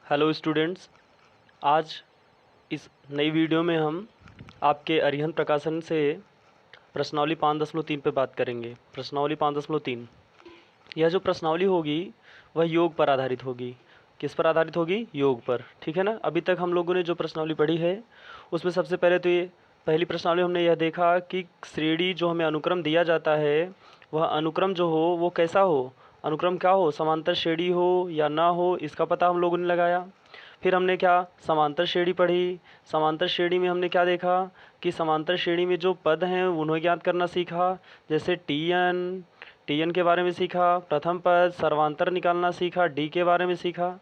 Hello students, आज इस नई वीडियो में हम आपके अरिहंत प्रकाशन से प्रश्नावली 5.3 पे बात करेंगे। प्रश्नावली 5.3 यह जो प्रश्नावली होगी वह योग पर आधारित होगी। किस पर आधारित होगी? योग पर। ठीक है ना। अभी तक हम लोगों ने जो प्रश्नावली पढ़ी है उसमें सबसे पहले तो ये पहली प्रश्नावली हमने यह देखा कि श्रेणी जो हमें अनुक्रम दिया जाता है वह अनुक्रम जो हो वो कैसा हो, अनुक्रम क्या हो, समांतर श्रेणी हो या ना हो, इसका पता हम लोगों ने लगाया। फिर हमने क्या समांतर श्रेणी पढ़ी। समांतर श्रेणी में हमने क्या देखा कि समांतर श्रेणी में जो पद हैं उन्हें ज्ञात करना सीखा। जैसे टी एन के बारे में सीखा, प्रथम पद सर्वांतर निकालना सीखा, डी के बारे में सीखा।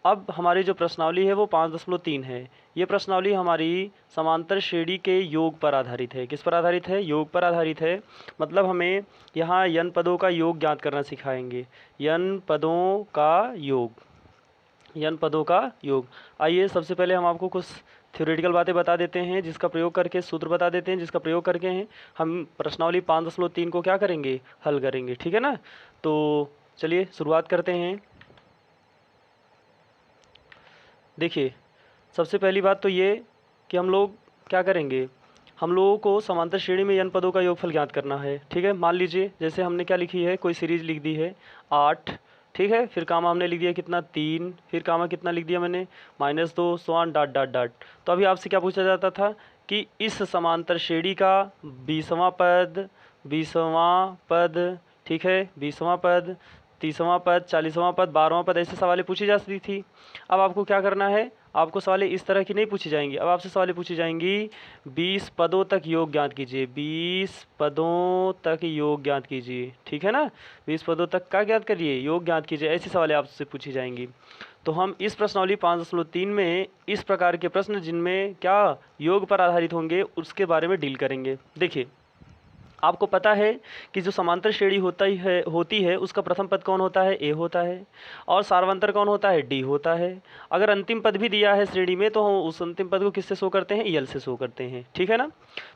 अब हमारी जो प्रश्नावली है वो 5.3 है। ये प्रश्नावली हमारी समांतर श्रेणी के योग पर आधारित है। किस पर आधारित है? योग पर आधारित है। मतलब हमें यहाँ n पदों का योग ज्ञात करना सिखाएंगे। n पदों का योग, n पदों का योग। आइए सबसे पहले हम आपको कुछ थ्योरेटिकल बातें बता देते हैं जिसका प्रयोग करके, सूत्र बता देते हैं जिसका प्रयोग करके हैं हम प्रश्नावली 5.3 को क्या करेंगे, हल करेंगे। ठीक है ना। तो चलिए शुरुआत करते हैं। देखिए सबसे पहली बात तो ये कि हम लोग क्या करेंगे, हम लोगों को समांतर श्रेणी में n पदों का योगफल ज्ञात करना है। ठीक है। मान लीजिए जैसे हमने क्या लिखी है, कोई सीरीज लिख दी है 8। ठीक है। फिर कामा हमने लिख दिया कितना 3, फिर कामा कितना लिख दिया मैंने -2 स्वान डॉट डॉट डॉट। तो अभी आपसे क्या पूछा जाता था कि इस समांतर श्रेणी का 20वां पद, 20वां पद, ठीक है, 20वां पद, 30वां पद, 40वां पद, 12वां पद, ऐसे सवालें पूछी जा सकती थी। अब आपको क्या करना है, आपको सवालें इस तरह की नहीं पूछी जाएंगी। अब आपसे सवालें पूछी जाएंगी 20 पदों तक योग ज्ञात कीजिए, 20 पदों तक योग ज्ञात कीजिए। ठीक है ना। 20 पदों तक का ज्ञात करिए, योग ज्ञात कीजिए, ऐसी सवालें आपसे पूछी जाएंगी। तो हम इस प्रश्नावली 5.3 में इस प्रकार के प्रश्न जिनमें क्या योग पर आधारित होंगे उसके बारे में डील करेंगे। देखिए आपको पता है कि जो समांतर श्रेणी होती है उसका प्रथम पद कौन होता है? ए होता है। और सार्वंतर कौन होता है? डी होता है। अगर अंतिम पद भी दिया है श्रेणी में तो हम उस अंतिम पद को किससे शो करते हैं? यल से शो करते हैं। ठीक है ना।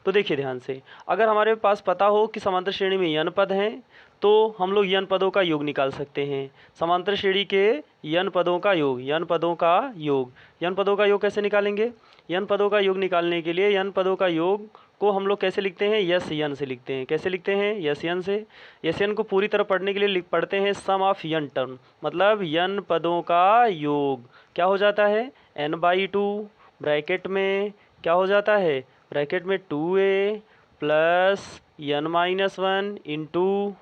तो देखिए ध्यान से, अगर हमारे पास पता हो कि समांतर श्रेणी में n पद हैं तो हम लोग n पदों का योग निकाल सकते हैं। समांतर श्रेणी के n पदों का योग, n पदों का योग, n पदों का योग कैसे निकालेंगे? n पदों का योग निकालने के लिए n पदों का योग को हम लोग कैसे लिखते हैं? यस यन से लिखते हैं। कैसे लिखते हैं? यस यन से। यस यन को पूरी तरह पढ़ने के लिए पढ़ते हैं सम ऑफ यन टर्म, मतलब यन पदों का योग क्या हो जाता है? n/2 ब्रैकेट में क्या हो जाता है? ब्रैकेट में 2a plus n-1 into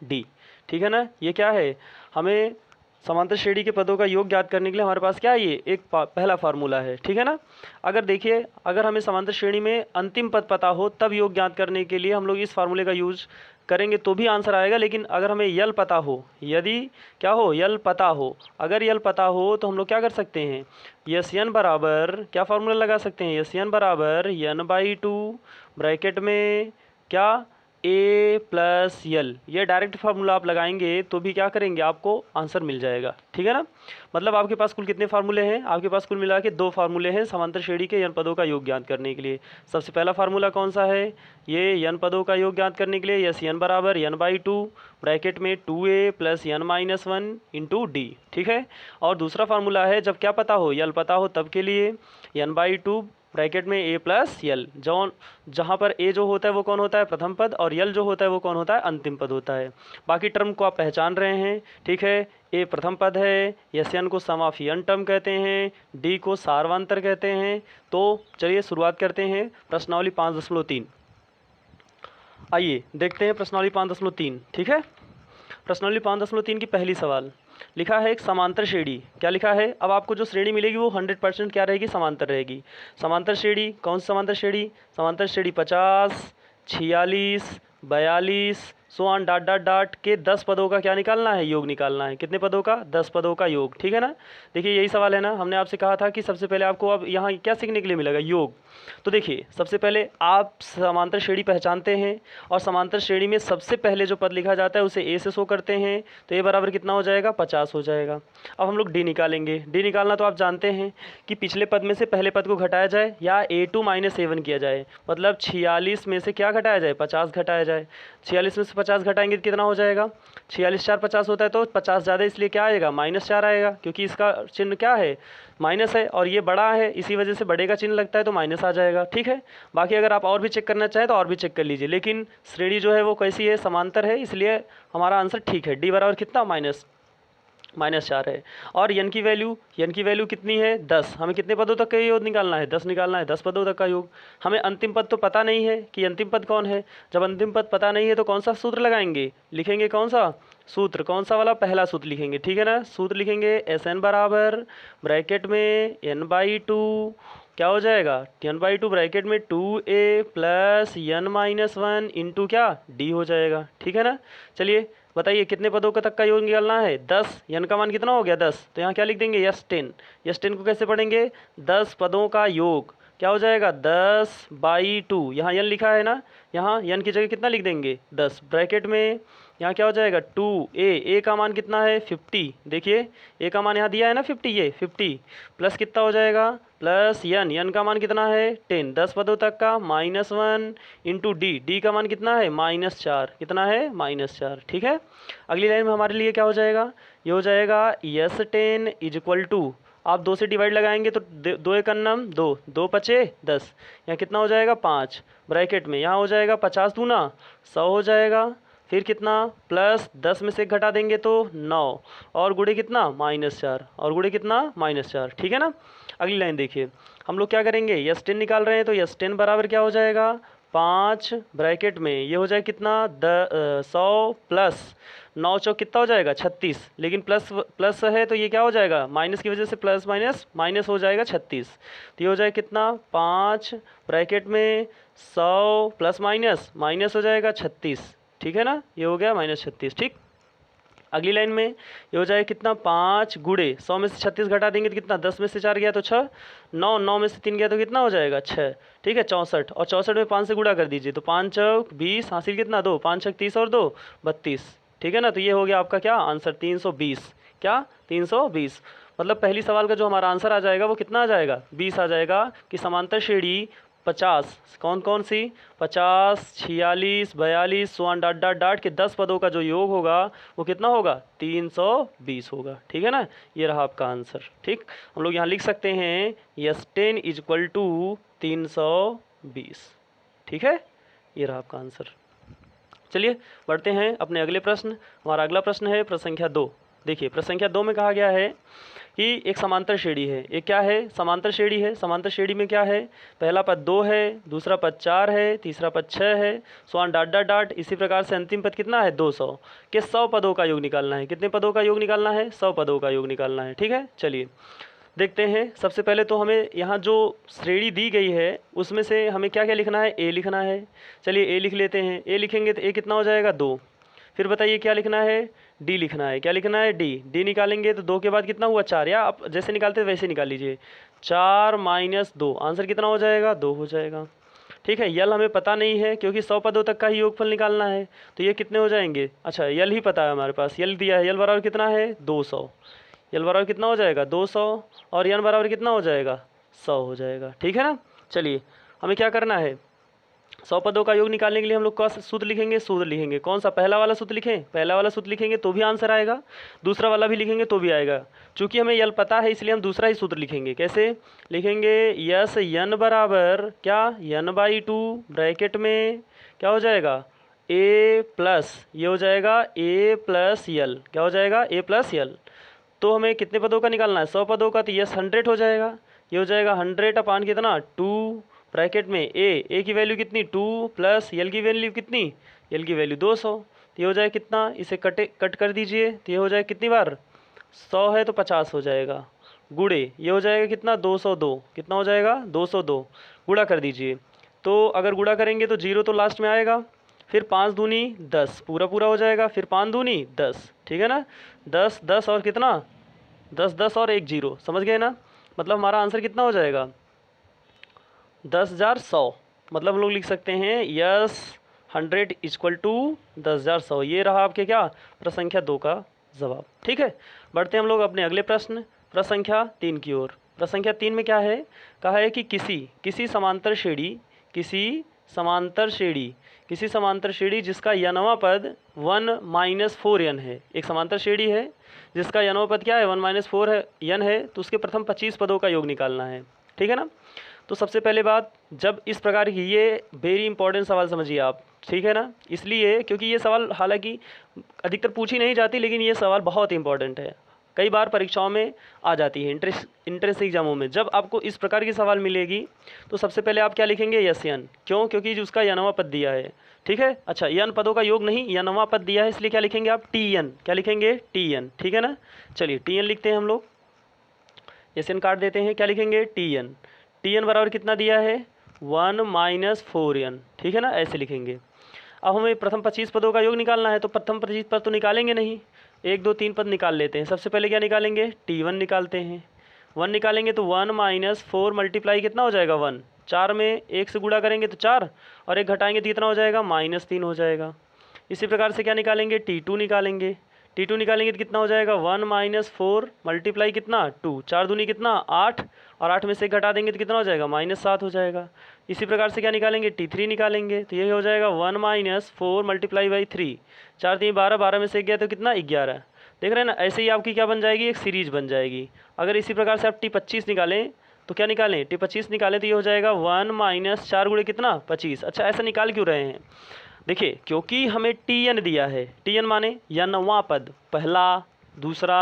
D. ठीक है ना। ये क्या है, हमें समांतर श्रेणी के पदों का योग ज्ञात करने के लिए हमारे पास क्या है, ये एक पहला फार्मूला है। ठीक है ना। अगर देखिए, अगर हमें समांतर श्रेणी में अंतिम पद पता हो तब योग ज्ञात करने के लिए हम लोग इस फार्मूले का यूज करेंगे तो भी आंसर आएगा। लेकिन अगर हमें यल पता हो, यदि क्या हो, यल पता हो, अगर यल पता हो तो हम लोग क्या कर सकते हैं, यस एन बराबर क्या फार्मूला लगा सकते हैं, यस एन बराबर n/2 ब्रैकेट में क्या ए प्लस यल, ये डायरेक्ट फार्मूला आप लगाएंगे तो भी क्या करेंगे, आपको आंसर मिल जाएगा। ठीक है ना। मतलब आपके पास कुल कितने फार्मूले हैं? आपके पास कुल मिला के 2 फार्मूले हैं समांतर श्रेणी के n पदों का योग ज्ञात करने के लिए। सबसे पहला फार्मूला कौन सा है? ये n पदों का योग ज्ञात करने के लिए यस n बराबर n/2 ब्रैकेट में 2a plus n-1 into D. ठीक है। और दूसरा फार्मूला है जब क्या पता हो, यल पता हो तब के लिए n/2 ब्रैकेट में a प्लस यल, जहाँ पर a जो होता है वो कौन होता है? प्रथम पद, और यल जो होता है वो कौन होता है? अंतिम पद होता है। बाकी टर्म को आप पहचान रहे हैं। ठीक है। a प्रथम पद है, यस एन को सम ऑफ n टर्म कहते हैं, d को सार्वंतर कहते हैं। तो चलिए शुरुआत करते हैं प्रश्नावली 5.3। आइए देखते हैं प्रश्नावली 5.3। ठीक है। प्रश्नावली 5.3 की पहली सवाल लिखा है एक समांतर श्रेणी। क्या लिखा है? अब आपको जो श्रेणी मिलेगी वो 100% क्या रहेगी? समांतर रहेगी। समांतर श्रेणी कौन सी समांतर श्रेणी? समांतर श्रेणी 50, 46, 42 सोआन डॉट डॉट डॉट के 10 पदों का क्या निकालना है? योग निकालना है। कितने पदों का? 10 पदों का योग। ठीक है ना। देखिए यही सवाल है ना, हमने आपसे कहा था कि सबसे पहले आपको अब यहाँ क्या सीखने के लिए मिलेगा? योग। तो देखिए सबसे पहले आप समांतर श्रेणी पहचानते हैं और समांतर श्रेणी में सबसे पहले जो पद लिखा जाता है उसे ए से शो करते हैं, तो ए बराबर कितना हो जाएगा? 50 हो जाएगा। अब हम लोग डी निकालेंगे। डी निकालना तो आप जानते हैं कि पिछले पद में से पहले पद को घटाया जाए या a2 - a1 किया जाए, मतलब 46 में से क्या घटाया जाए? 50 घटाया जाए। 46 में से 50 घटाएंगे तो कितना हो जाएगा, 46 4 50 होता है, तो 50 ज़्यादा इसलिए क्या आएगा, -4 आएगा, क्योंकि इसका चिन्ह क्या है, माइनस है, और ये बड़ा है इसी वजह से बड़े का चिन्ह लगता है तो माइनस आ जाएगा। ठीक है, बाकी अगर आप और भी चेक करना चाहें तो और भी चेक कर लीजिए, लेकिन श्रेणी जो है वो कैसी है, समांतर है, इसलिए हमारा आंसर ठीक है। डी बराबर कितना, -4 है। और यन की वैल्यू कितनी है, 10। हमें कितने पदों तक का योग निकालना है, 10 निकालना है, 10 पदों तक का योग। हमें अंतिम पद तो पता नहीं है कि अंतिम पद कौन है। जब अंतिम पद पता नहीं है तो कौन सा सूत्र लगाएंगे, लिखेंगे कौन सा सूत्र, कौन सा वाला, पहला सूत्र लिखेंगे। ठीक है ना, सूत्र लिखेंगे SN बराबर ब्रैकेट में n/2 क्या हो जाएगा, n/2 ब्रैकेट में 2a प्लस n-1 इंटू क्या, d हो जाएगा। ठीक है ना, चलिए बताइए कितने पदों का तक का योग निकालना है, 10। n का मान कितना हो गया, 10, तो यहाँ क्या लिख देंगे, यस 10 को कैसे पढ़ेंगे, 10 पदों का योग क्या हो जाएगा, 10/2। यहाँ n लिखा है ना, यहाँ n की जगह कितना लिख देंगे, 10 ब्रैकेट में, यहाँ क्या हो जाएगा 2a, a का मान कितना है 50, देखिए a का मान यहाँ दिया है ना 50, ये 50 प्लस कितना हो जाएगा, प्लस n का मान कितना है 10, 10 पदों तक का, -1 इंटू d का मान कितना है, -4, कितना है, -4। ठीक है, अगली लाइन में हमारे लिए क्या हो जाएगा, ये हो जाएगा यस 10 इक्वल टू, आप 2 से डिवाइड लगाएंगे तो 2 एक अन्नम 2, 2 पचे 10, यहाँ कितना हो जाएगा 5 ब्रैकेट में, यहाँ हो जाएगा 50 दूना 100 हो जाएगा, फिर कितना, प्लस 10 में से घटा देंगे तो 9, और गुणे कितना, -4, और गुणे कितना, -4। ठीक है ना, अगली लाइन देखिए, हम लोग क्या करेंगे, यस 10 निकाल रहे हैं, तो यस 10 बराबर क्या हो जाएगा, 5 ब्रैकेट में, ये हो जाए कितना, 100 प्लस 9 चौक कितना हो जाएगा 36, लेकिन प्लस है तो ये क्या हो जाएगा, माइनस की वजह से प्लस माइनस हो जाएगा 36, तो ये हो जाए कितना, 5 ब्रैकेट में 100 प्लस माइनस हो जाएगा 36। ठीक है ना, ये हो गया -36। ठीक, अगली लाइन में ये हो जाए कितना, 5 गुणे 100 में से 36 घटा देंगे तो कितना, 10 में से 4 गया तो 6, 9 में से 3 गया तो कितना हो जाएगा 6। ठीक है, 64, और 64 में 5 से गुणा कर दीजिए तो 5 चौक 20, हासिल कितना 2, 5 छक 30 और 2 32। ठीक है ना, तो ये हो गया आपका क्या आंसर, 320, क्या 320, मतलब पहली सवाल का जो हमारा आंसर आ जाएगा वो कितना आ जाएगा, 20 आ जाएगा, कि समांतर श्रेणी 50, कौन कौन सी, 50, 46, 42 सोआन डॉट डॉट डॉट के 10 पदों का जो योग होगा वो कितना होगा, 320 होगा। ठीक है ना, ये रहा आपका आंसर। ठीक, हम लोग यहाँ लिख सकते हैं यस 10 इक्वल टू 320। ठीक है, ये रहा आपका आंसर। चलिए बढ़ते हैं अपने अगले प्रश्न। हमारा अगला प्रश्न है प्रश्न संख्या 2। देखिए प्रश्न संख्या 2 में कहा गया है कि एक समांतर श्रेणी है, एक क्या है, समांतर श्रेणी है। समांतर श्रेणी में क्या है, पहला पद 2 है, दूसरा पद 4 है, तीसरा पद 6 है, स्वान डॉट डॉट डॉट, इसी प्रकार से अंतिम पद कितना है 200 के 100 पदों का योग निकालना है। कितने पदों का योग निकालना है, 100 पदों का योग निकालना है। ठीक है, चलिए देखते हैं। सबसे पहले तो हमें यहाँ जो श्रेणी दी गई है उसमें से हमें क्या क्या लिखना है, ए लिखना है। चलिए ए लिख लेते हैं। ए लिखेंगे तो ए कितना हो जाएगा 2। फिर बताइए क्या लिखना है, डी लिखना है। क्या लिखना है, डी निकालेंगे तो 2 के बाद कितना हुआ 4, या आप जैसे निकालते वैसे निकाल लीजिए। 4 - 2 आंसर कितना हो जाएगा, 2 हो जाएगा। ठीक है, यल हमें पता नहीं है क्योंकि 100 पदों तक का ही योगफल निकालना है, तो ये कितने हो जाएंगे। अच्छा यल ही पता है हमारे पास, यल दिया है, यल बराबर कितना है 200। यल बराबर कितना हो जाएगा 200, और यन बराबर कितना हो जाएगा 100 हो जाएगा। ठीक है ना, चलिए हमें क्या करना है, 100 पदों का योग निकालने के लिए हम लोग कौन सा सूत्र लिखेंगे, सूत्र लिखेंगे। कौन सा, पहला वाला सूत्र लिखें। पहला वाला सूत्र लिखेंगे तो भी आंसर आएगा, दूसरा वाला भी लिखेंगे तो भी आएगा। चूंकि हमें यल पता है इसलिए हम दूसरा ही सूत्र लिखेंगे। कैसे लिखेंगे, यस यन बराबर क्या, n/2 ब्रैकेट में क्या हो जाएगा a प्लस, ये हो जाएगा a प्लस यल, क्या हो जाएगा a प्लस यल। तो हमें कितने पदों का निकालना है, 100 पदों का, तो यस 100 हो जाएगा। ये हो जाएगा 100 अपान कितना 2 ब्रैकेट में ए की वैल्यू कितनी 2 प्लस यल की वैल्यू कितनी, यल की वैल्यू 200। तो ये हो जाए कितना, इसे कट कर दीजिए, तो ये हो जाए कितनी बार 100 है तो 50 हो जाएगा। गुणे ये हो जाएगा कितना 202, कितना हो जाएगा 202, गुणा कर दीजिए। तो अगर गुणा करेंगे तो 0 तो लास्ट में आएगा, फिर 5 दूनी 10 पूरा हो जाएगा, फिर 5 दूनी 10। ठीक है ना, 10 और कितना 10 और 1 0, समझ गए ना। मतलब हमारा आंसर कितना हो जाएगा 10,100। मतलब हम लोग लिख सकते हैं यस 100 इक्वल टू 10,100। ये रहा आपके क्या प्रश्न संख्या 2 का जवाब। ठीक है, बढ़ते हैं हम लोग अपने अगले प्रश्न संख्या 3 की ओर। प्रश्न संख्या 3 में क्या है, कहा है कि किसी समांतर श्रेणी समांतर श्रेणी, किसी समांतर श्रेणी जिसका यनवा पद 1 - 4n है। एक समांतर श्रेणी है जिसका यनवा पद क्या है, 1 - 4 है n है, तो उसके प्रथम 25 पदों का योग निकालना है। ठीक है ना। तो सबसे पहले बात, जब इस प्रकार की, ये वेरी इंपॉर्टेंट सवाल समझिए आप, ठीक है ना, इसलिए क्योंकि ये सवाल हालांकि अधिकतर पूछी नहीं जाती, लेकिन ये सवाल बहुत इंपॉर्टेंट है, कई बार परीक्षाओं में आ जाती है, इंट्रेंस एग्जामों में। जब आपको इस प्रकार की सवाल मिलेगी तो सबसे पहले आप क्या लिखेंगे, यस यन, क्यों, क्योंकि जो उसका यनवा पद दिया है। ठीक है। अच्छा, यन पदों का योग नहीं, यनवा पद दिया है, इसलिए क्या लिखेंगे आप, टी एन, क्या लिखेंगे, टी एन। ठीक है ना। चलिए टी एन लिखते हैं हम लोग, यस एन काट देते हैं, क्या लिखेंगे, टी एन। टी एन बराबर कितना दिया है, 1 - 4n। ठीक है ना, ऐसे लिखेंगे। अब हमें प्रथम 25 पदों का योग निकालना है, तो प्रथम 25 पद तो निकालेंगे नहीं, 1 2 3 पद निकाल लेते हैं। सबसे पहले क्या निकालेंगे, T1 निकालते हैं। 1 निकालेंगे तो 1 - 4 मल्टीप्लाई कितना हो जाएगा, 1। 4 में 1 से गुणा करेंगे तो 4, और 1 घटाएंगे तो कितना हो जाएगा, -3 हो जाएगा। इसी प्रकार से क्या निकालेंगे, T2 निकालेंगे। T2 निकालेंगे तो कितना हो जाएगा, 1 - 4 मल्टीप्लाई कितना, 2, 4 दूनी कितना, 8, और 8 में से 1 घटा देंगे तो कितना हो जाएगा, -7 हो जाएगा। इसी प्रकार से क्या निकालेंगे, T3 निकालेंगे, तो ये हो जाएगा 1 - 4 मल्टीप्लाई बाई 3, 4 3 12, 12 में से 1 गया तो कितना, 11। देख रहे हैं ना, ऐसे ही आपकी क्या बन जाएगी, एक सीरीज बन जाएगी। अगर इसी प्रकार से आप T25 निकालें तो क्या निकालें, T25 निकालें तो ये हो जाएगा 1 - 4 गुणे कितना, 25। अच्छा, ऐसा निकाल क्यों रहे हैं, देखिए क्योंकि हमें Tn दिया है, Tn माने यनवा पद, पहला, दूसरा,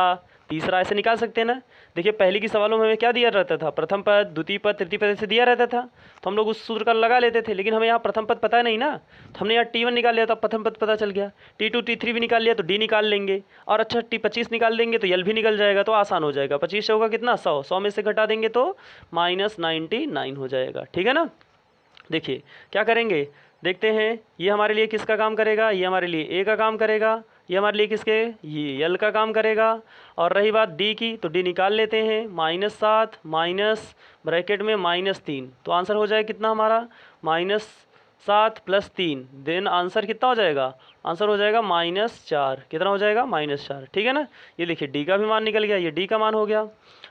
तीसरा, ऐसे निकाल सकते हैं ना। देखिए पहले की सवालों में हमें क्या दिया रहता था, प्रथम पद, द्वितीय पद, तृतीय पद ऐसे दिया रहता था, तो हम लोग उस सूत्र का लगा लेते थे। लेकिन हमें यहाँ प्रथम पद पता नहीं ना, तो हमने यहाँ T1 निकाल लिया तो प्रथम पद पता चल गया। T2 T3 भी निकाल लिया तो D निकाल लेंगे, और अच्छा T25 निकाल देंगे तो L भी निकल जाएगा, तो आसान हो जाएगा। 25 से होगा कितना, 100, 100 में से घटा देंगे तो -99 हो जाएगा। ठीक है ना। देखिए क्या करेंगे, देखते हैं, ये हमारे लिए किसका काम करेगा, ये हमारे लिए ए का काम करेगा, ये हमारे लिए किसके, ये एल का काम करेगा। और रही बात डी की, तो डी निकाल लेते हैं, -7 माइनस ब्रैकेट में -3, तो आंसर हो जाएगा कितना हमारा, -7 + 3, देन आंसर कितना हो जाएगा, आंसर हो जाएगा -4। कितना हो जाएगा, -4। ठीक है ना। ये देखिए डी का भी मान निकल गया, ये डी का मान हो गया,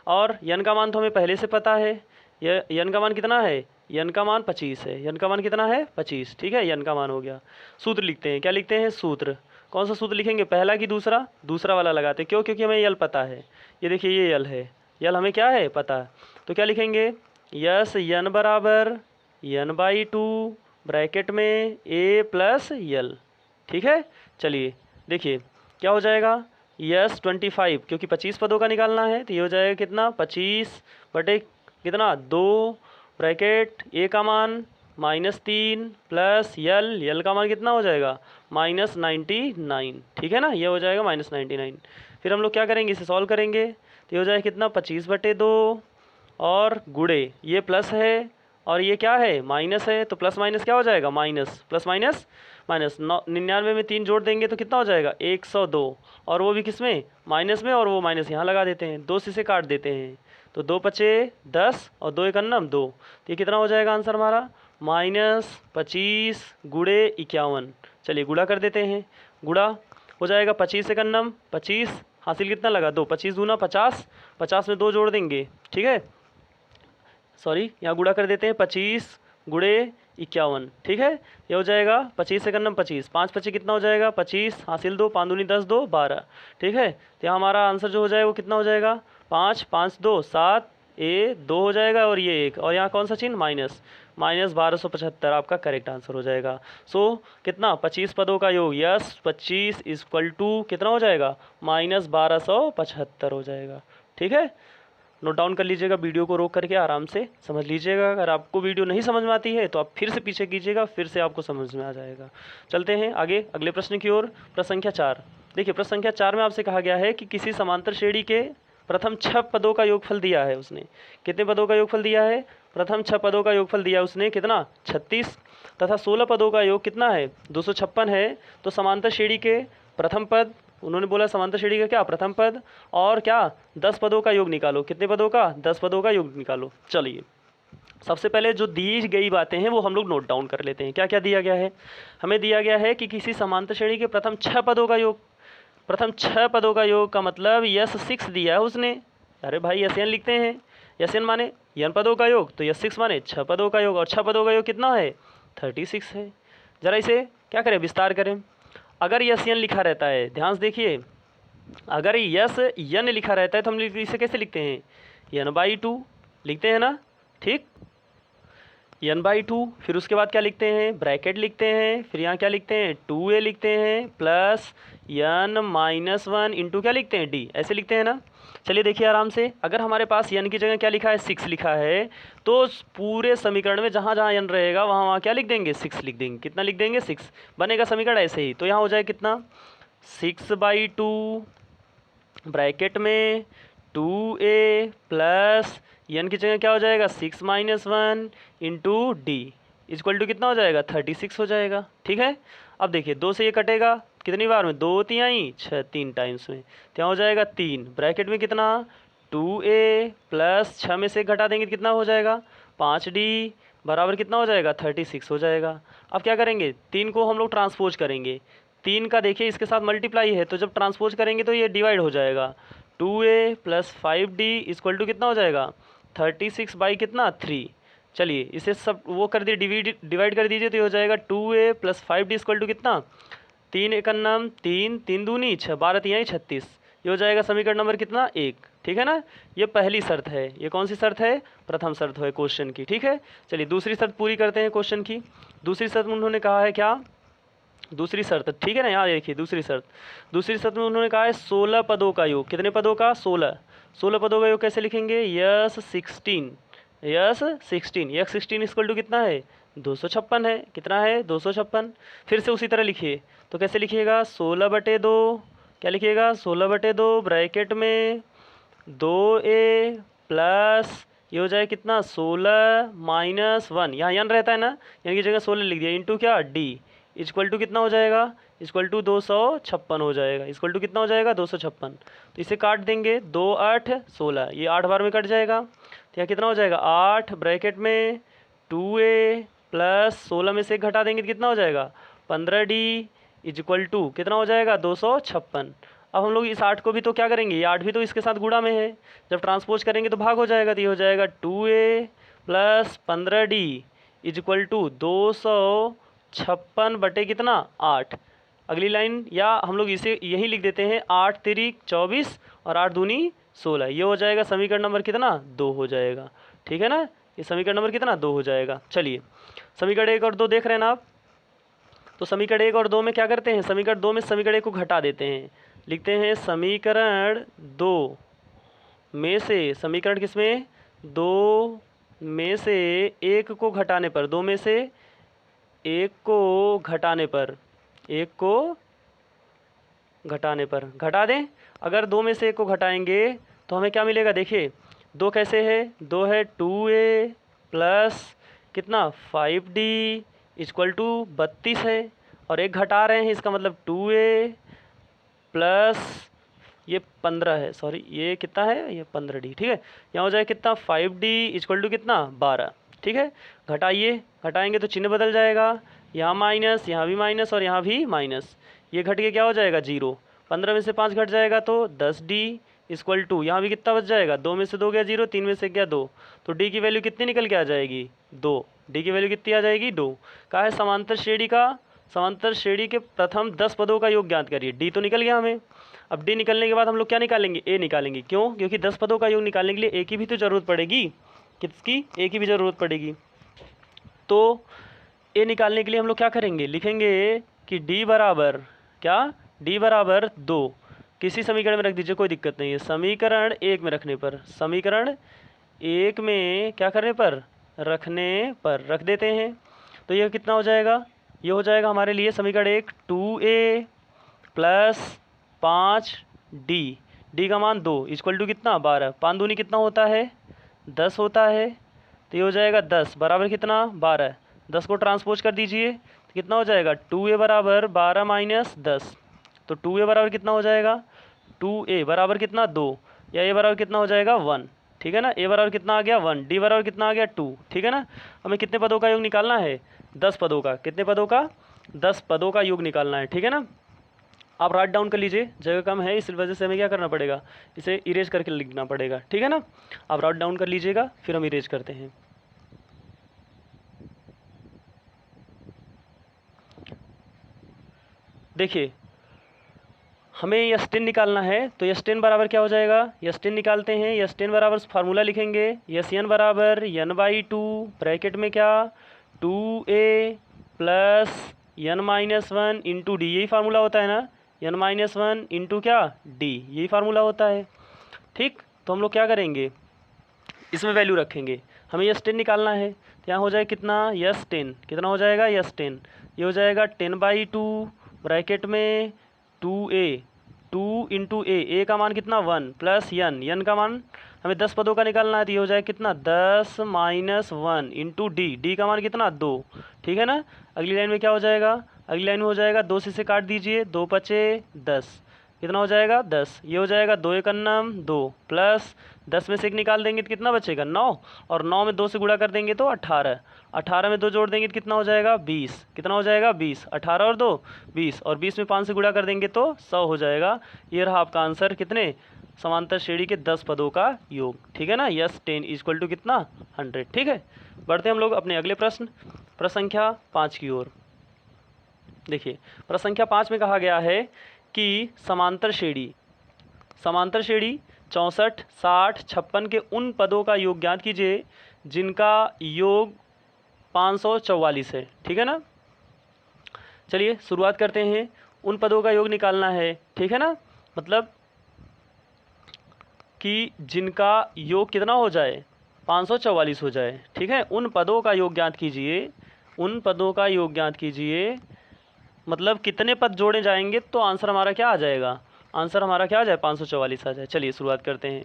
और एन का मान तो हमें पहले से पता है, ये एन का मान कितना है, यन का मान 25 है, यन का मान कितना है, 25। ठीक है, यन का मान हो गया। सूत्र लिखते हैं, क्या लिखते हैं, सूत्र। कौन सा सूत्र लिखेंगे, पहला कि दूसरा, दूसरा वाला लगाते हैं, क्यों, क्योंकि हमें यल पता है। ये देखिए ये यल है, यल हमें क्या है, पता है। तो क्या लिखेंगे, यस यन बराबर n/2 ब्रैकेट में a + यल। ठीक है। चलिए देखिए क्या हो जाएगा, यस 25, क्योंकि 25 पदों का निकालना है, तो ये हो जाएगा कितना, 25 बटे कितना, 2 ब्रैकेट ए का मान -3 प्लस यल का मान कितना हो जाएगा, -99। ठीक है ना, ये हो जाएगा -99। फिर हम लोग क्या करेंगे, इसे सॉल्व करेंगे, तो ये हो जाएगा कितना, 25/2, और गुणे ये प्लस है और ये क्या है, माइनस है, तो प्लस माइनस क्या हो जाएगा, माइनस, प्लस माइनस माइनस। 99 में 3 जोड़ देंगे तो कितना हो जाएगा, 102, और वो भी किस में, माइनस में, और वो माइनस यहाँ लगा देते हैं, 2 से इसे काट देते हैं, तो 2 पचे 10 और 2 एकन्नम 2, तो ये कितना हो जाएगा आंसर हमारा, -25 गुणे 51। चलिए गुणा कर देते हैं, गुणा हो जाएगा 25 एकन्नम 25, हासिल कितना लगा, 2, 25 दूना 50, 50 में 2 जोड़ देंगे। ठीक है, सॉरी यहाँ गुणा कर देते हैं, 25 गुणे 51। ठीक है, ये हो जाएगा 25 एकन्नम 25, 5 पच्चीस कितना हो जाएगा, 25, हासिल 2, 5 दूनी 10, 2 12। ठीक है, तो यहाँ हमारा आंसर जो हो जाएगा वो कितना हो जाएगा, 5 5 2 7, ए 2 हो जाएगा, और ये 1, और यहाँ कौन सा चिन्ह, माइनस, -1275 आपका करेक्ट आंसर हो जाएगा। सो कितना, 25 पदों का योग, यस 25 = कितना हो जाएगा, -1275 हो जाएगा। ठीक है, नोट डाउन कर लीजिएगा, वीडियो को रोक करके आराम से समझ लीजिएगा। अगर आपको वीडियो नहीं समझ में आती है तो आप फिर से पीछे कीजिएगा, फिर से आपको समझ में आ जाएगा। चलते हैं आगे अगले प्रश्न की ओर। प्रश्न संख्या 4, देखिए प्रश्न संख्या 4 में आपसे कहा गया है कि किसी समांतर श्रेणी के प्रथम 6 पदों का योगफल दिया है उसने। कितने पदों का योगफल दिया है, प्रथम 6 पदों का योगफल दिया उसने, कितना, 36, तथा 16 पदों का योग कितना है, 256 है। तो समांतर श्रेणी के प्रथम पद, उन्होंने बोला समांतर श्रेणी का क्या, प्रथम पद, और क्या 10 पदों का योग निकालो। कितने पदों का, 10 पदों का योग निकालो। चलिए सबसे पहले जो दी गई बातें हैं वो हम लोग नोट डाउन कर लेते हैं। क्या क्या दिया गया है, हमें दिया गया है कि किसी समांतर श्रेणी के प्रथम 6 पदों का योग, प्रथम 6 पदों का योग का मतलब यस 6 दिया है उसने। अरे भाई यस एन लिखते हैं, यस एन माने n पदों का योग, तो यस 6 माने 6 पदों का योग, और 6 पदों का योग कितना है, 36 है। ज़रा इसे क्या करें, विस्तार करें। अगर यस यन लिखा रहता है, ध्यान से देखिए, अगर यस यन लिखा रहता है तो हम इसे कैसे लिखते हैं, n/2 लिखते हैं ना, ठीक, n/2। फिर उसके बाद क्या लिखते हैं, ब्रैकेट लिखते हैं, फिर यहाँ क्या लिखते हैं, 2a लिखते हैं प्लस n-1 इंटू क्या लिखते हैं, d, ऐसे लिखते हैं ना। चलिए देखिए आराम से, अगर हमारे पास n की जगह क्या लिखा है, 6 लिखा है, तो पूरे समीकरण में जहाँ जहाँ n रहेगा वहाँ वहाँ क्या लिख देंगे, 6 लिख देंगे। कितना लिख देंगे, 6। बनेगा समीकरण ऐसे ही। तो यहाँ हो जाए कितना, 6/2 ब्रैकेट में 2a प्लस n की जगह क्या हो जाएगा, 6-1 इंटू डी इक्वल टू कितना हो जाएगा, 36 हो जाएगा। ठीक है, अब देखिए 2 से ये कटेगा कितनी बार में, 2 तिहाई 6, 3 टाइम्स में, क्या हो जाएगा 3, ब्रैकेट में कितना 2a प्लस 6 में से घटा देंगे कितना हो जाएगा, 5d बराबर कितना हो जाएगा, 36 हो जाएगा। अब क्या करेंगे, 3 को हम लोग ट्रांसपोज करेंगे। 3 का देखिए इसके साथ मल्टीप्लाई है, तो जब ट्रांसपोज करेंगे तो ये डिवाइड हो जाएगा। 2a plus 5d equal to कितना हो जाएगा, 36 बाई कितना 3। चलिए इसे सब वो कर दिए, डिवाइड कर दीजिए, तो ये हो जाएगा 2a plus 5d equal to कितना, 3 एकन्नम 3, 3 दूनी 6, 12 तिहाई 36। ये हो जाएगा समीकरण नंबर कितना, 1। ठीक है ना, ये पहली शर्त है। ये कौन सी शर्त है, प्रथम शर्त है क्वेश्चन की। ठीक है, चलिए दूसरी शर्त पूरी करते हैं क्वेश्चन की। दूसरी शर्त में उन्होंने कहा है क्या, दूसरी शर्त, ठीक है ना, यहाँ देखिए दूसरी शर्त में उन्होंने कहा है 16 पदों का योग। कितने पदों का, 16 पदों का योग कैसे लिखेंगे, यस 16 इक्वल टू कितना है, 256 है। कितना है, 256। फिर से उसी तरह लिखिए, तो कैसे लिखिएगा, 16/2, क्या लिखिएगा, 16/2 ब्रैकेट में 2a प्लस ये हो जाए कितना, 16-1, यहाँ n रहता है ना, यानी की जगह 16 लिख दिया, इंटू क्या d इक्वल टू कितना हो जाएगा, इक्वल टू 256 हो जाएगा। इक्वल टू कितना हो जाएगा, 256। तो इसे काट देंगे, 2 8 16, ये 8 बार में कट जाएगा, तो यहाँ कितना हो जाएगा 8 ब्रैकेट में 2a प्लस 16 में से एक घटा देंगे तो कितना हो जाएगा 15d इक्वल टू कितना हो जाएगा 256। अब हम लोग इस 8 को भी तो क्या करेंगे, ये 8 भी तो इसके साथ गुणा में है, जब ट्रांसपोज करेंगे तो भाग हो जाएगा, तो ये हो जाएगा 2a plus 15d equal to 256 बटे कितना 8। अगली लाइन, या हम लोग इसे यही लिख देते हैं, 8 तिरिक 24 और 8 दूनी 16। ये हो जाएगा समीकरण नंबर कितना, 2 हो जाएगा। ठीक है ना, ये समीकरण नंबर कितना, 2 हो जाएगा। चलिए समीकरण 1 और 2 देख रहे हैं ना आप, तो समीकरण 1 और 2 में क्या करते हैं, समीकरण 2 में समीकरण 1 को घटा देते हैं, लिखते हैं समीकरण 2 में से, समीकरण किसमें, 2 में से 1 को घटाने पर, 2 में से 1 को घटाने पर, 1 को घटाने पर घटा दें। अगर 2 में से 1 को घटाएंगे तो हमें क्या मिलेगा, देखिए 2 कैसे है, 2 है 2a प्लस कितना 5d इक्वल टू 32 है, और 1 घटा रहे हैं इसका मतलब 2a प्लस ये 15 है, सॉरी ये कितना है, ये 15d। ठीक है, यहाँ हो जाए कितना 5d इक्वल टू कितना 12। ठीक है, घटाइए, घटाएंगे तो चिन्ह बदल जाएगा, यहाँ माइनस, यहाँ भी माइनस और यहाँ भी माइनस, ये घट के क्या हो जाएगा 0। 15 में से 5 घट जाएगा तो 10d इक्वल टू यहाँ भी कितना बच जाएगा, 2 में से 2 गया 0, 3 में से गया 2, तो d की वैल्यू कितनी निकल के आ जाएगी 2। d की वैल्यू कितनी आ जाएगी 2। कहा है समांतर श्रेणी के प्रथम 10 पदों का योग ज्ञात करिए। d तो निकल गया हमें। अब d निकलने के बाद हम लोग क्या निकालेंगे, a निकालेंगे। क्यों, क्योंकि 10 पदों का योग निकालने के लिए a की भी तो ज़रूरत पड़ेगी। किसकी, a की भी ज़रूरत पड़ेगी। तो a निकालने के लिए हम लोग क्या करेंगे, लिखेंगे कि d बराबर क्या, d बराबर 2 किसी समीकरण में रख दीजिए, कोई दिक्कत नहीं है। समीकरण 1 में रखने पर, समीकरण 1 में क्या करने पर, रखने पर रख देते हैं। तो ये कितना हो जाएगा, ये हो जाएगा हमारे लिए समीकरण 1 2a प्लस 5d, d का मान 2 इक्वल टू कितना 12, 5 दूनी कितना होता है 10 होता है, तो ये हो जाएगा 10 बराबर कितना 12। 10 को ट्रांसपोज कर दीजिए तो कितना हो जाएगा 2a बराबर 12 माइनस 10, तो 2a बराबर कितना हो जाएगा, 2a बराबर कितना 2, या a बराबर कितना हो जाएगा 1। ठीक है ना, a बराबर कितना आ गया 1, d बराबर कितना आ गया 2। ठीक है ना, हमें कितने पदों का योग निकालना है, 10 पदों का। कितने पदों का, 10 पदों का योग निकालना है। ठीक है ना, आप राइट डाउन कर लीजिए, जगह कम है इस वजह से हमें क्या करना पड़ेगा, इसे इरेज करके लिखना पड़ेगा। ठीक है ना, आप राइट डाउन कर लीजिएगा, फिर हम इरेज करते हैं। देखिए हमें यस10 निकालना है, तो यस10 बराबर क्या हो जाएगा, यस10 निकालते हैं। यस10 बराबर फार्मूला लिखेंगे, यस n बराबर n/2 ब्रैकेट में क्या 2a plus n-1 into D, यही फार्मूला होता है ना, n-1 इंटू क्या डी, यही फार्मूला होता है। ठीक, तो हम लोग क्या करेंगे, इसमें वैल्यू रखेंगे। हमें यस10 निकालना है, तो यहाँ हो जाएगा कितना यस10, कितना हो जाएगा यस10, ये हो जाएगा 10/2 ब्रैकेट में 2a, 2 इंटू ए का मान कितना 1 प्लस n का मान हमें 10 पदों का निकालना है, तो ये हो जाएगा कितना 10 माइनस 1 इंटू डी का मान कितना 2। ठीक है ना। अगली लाइन में क्या हो जाएगा, अगली लाइन में हो जाएगा 2 से काट दीजिए, 2 पचे 10, कितना हो जाएगा 10, ये हो जाएगा 2 एक अन्नम 2 प्लस 10 में से एक निकाल देंगे तो कितना बचेगा 9, और 9 में 2 से गुणा कर देंगे तो 18, 18 में 2 जोड़ देंगे तो कितना हो जाएगा 20, कितना हो जाएगा 20, 18 और 2 20, और 20 में 5 से गुणा कर देंगे तो 100 हो जाएगा। ये रहा आपका आंसर, कितने समांतर श्रेणी के 10 पदों का योग। ठीक है ना, यस10 इक्वल टू कितना 100। ठीक है, बढ़ते हम लोग अपने अगले प्रश्न, प्रश्न संख्या 5 की ओर। देखिए प्रश्न संख्या 5 में कहा गया है कि समांतर श्रेणी 64, 60, 56 के उन पदों का योग ज्ञात कीजिए जिनका योग 544 है। ठीक है ना, चलिए शुरुआत करते हैं। उन पदों का योग निकालना है, ठीक है ना, मतलब कि जिनका योग कितना हो जाए 544 हो जाए। ठीक है, उन पदों का योग ज्ञात कीजिए, उन पदों का योग ज्ञात कीजिए, मतलब कितने पद जोड़े जाएंगे तो आंसर हमारा क्या आ जाएगा, आंसर हमारा क्या आ जाए 544 आ जाए। चलिए शुरुआत करते हैं।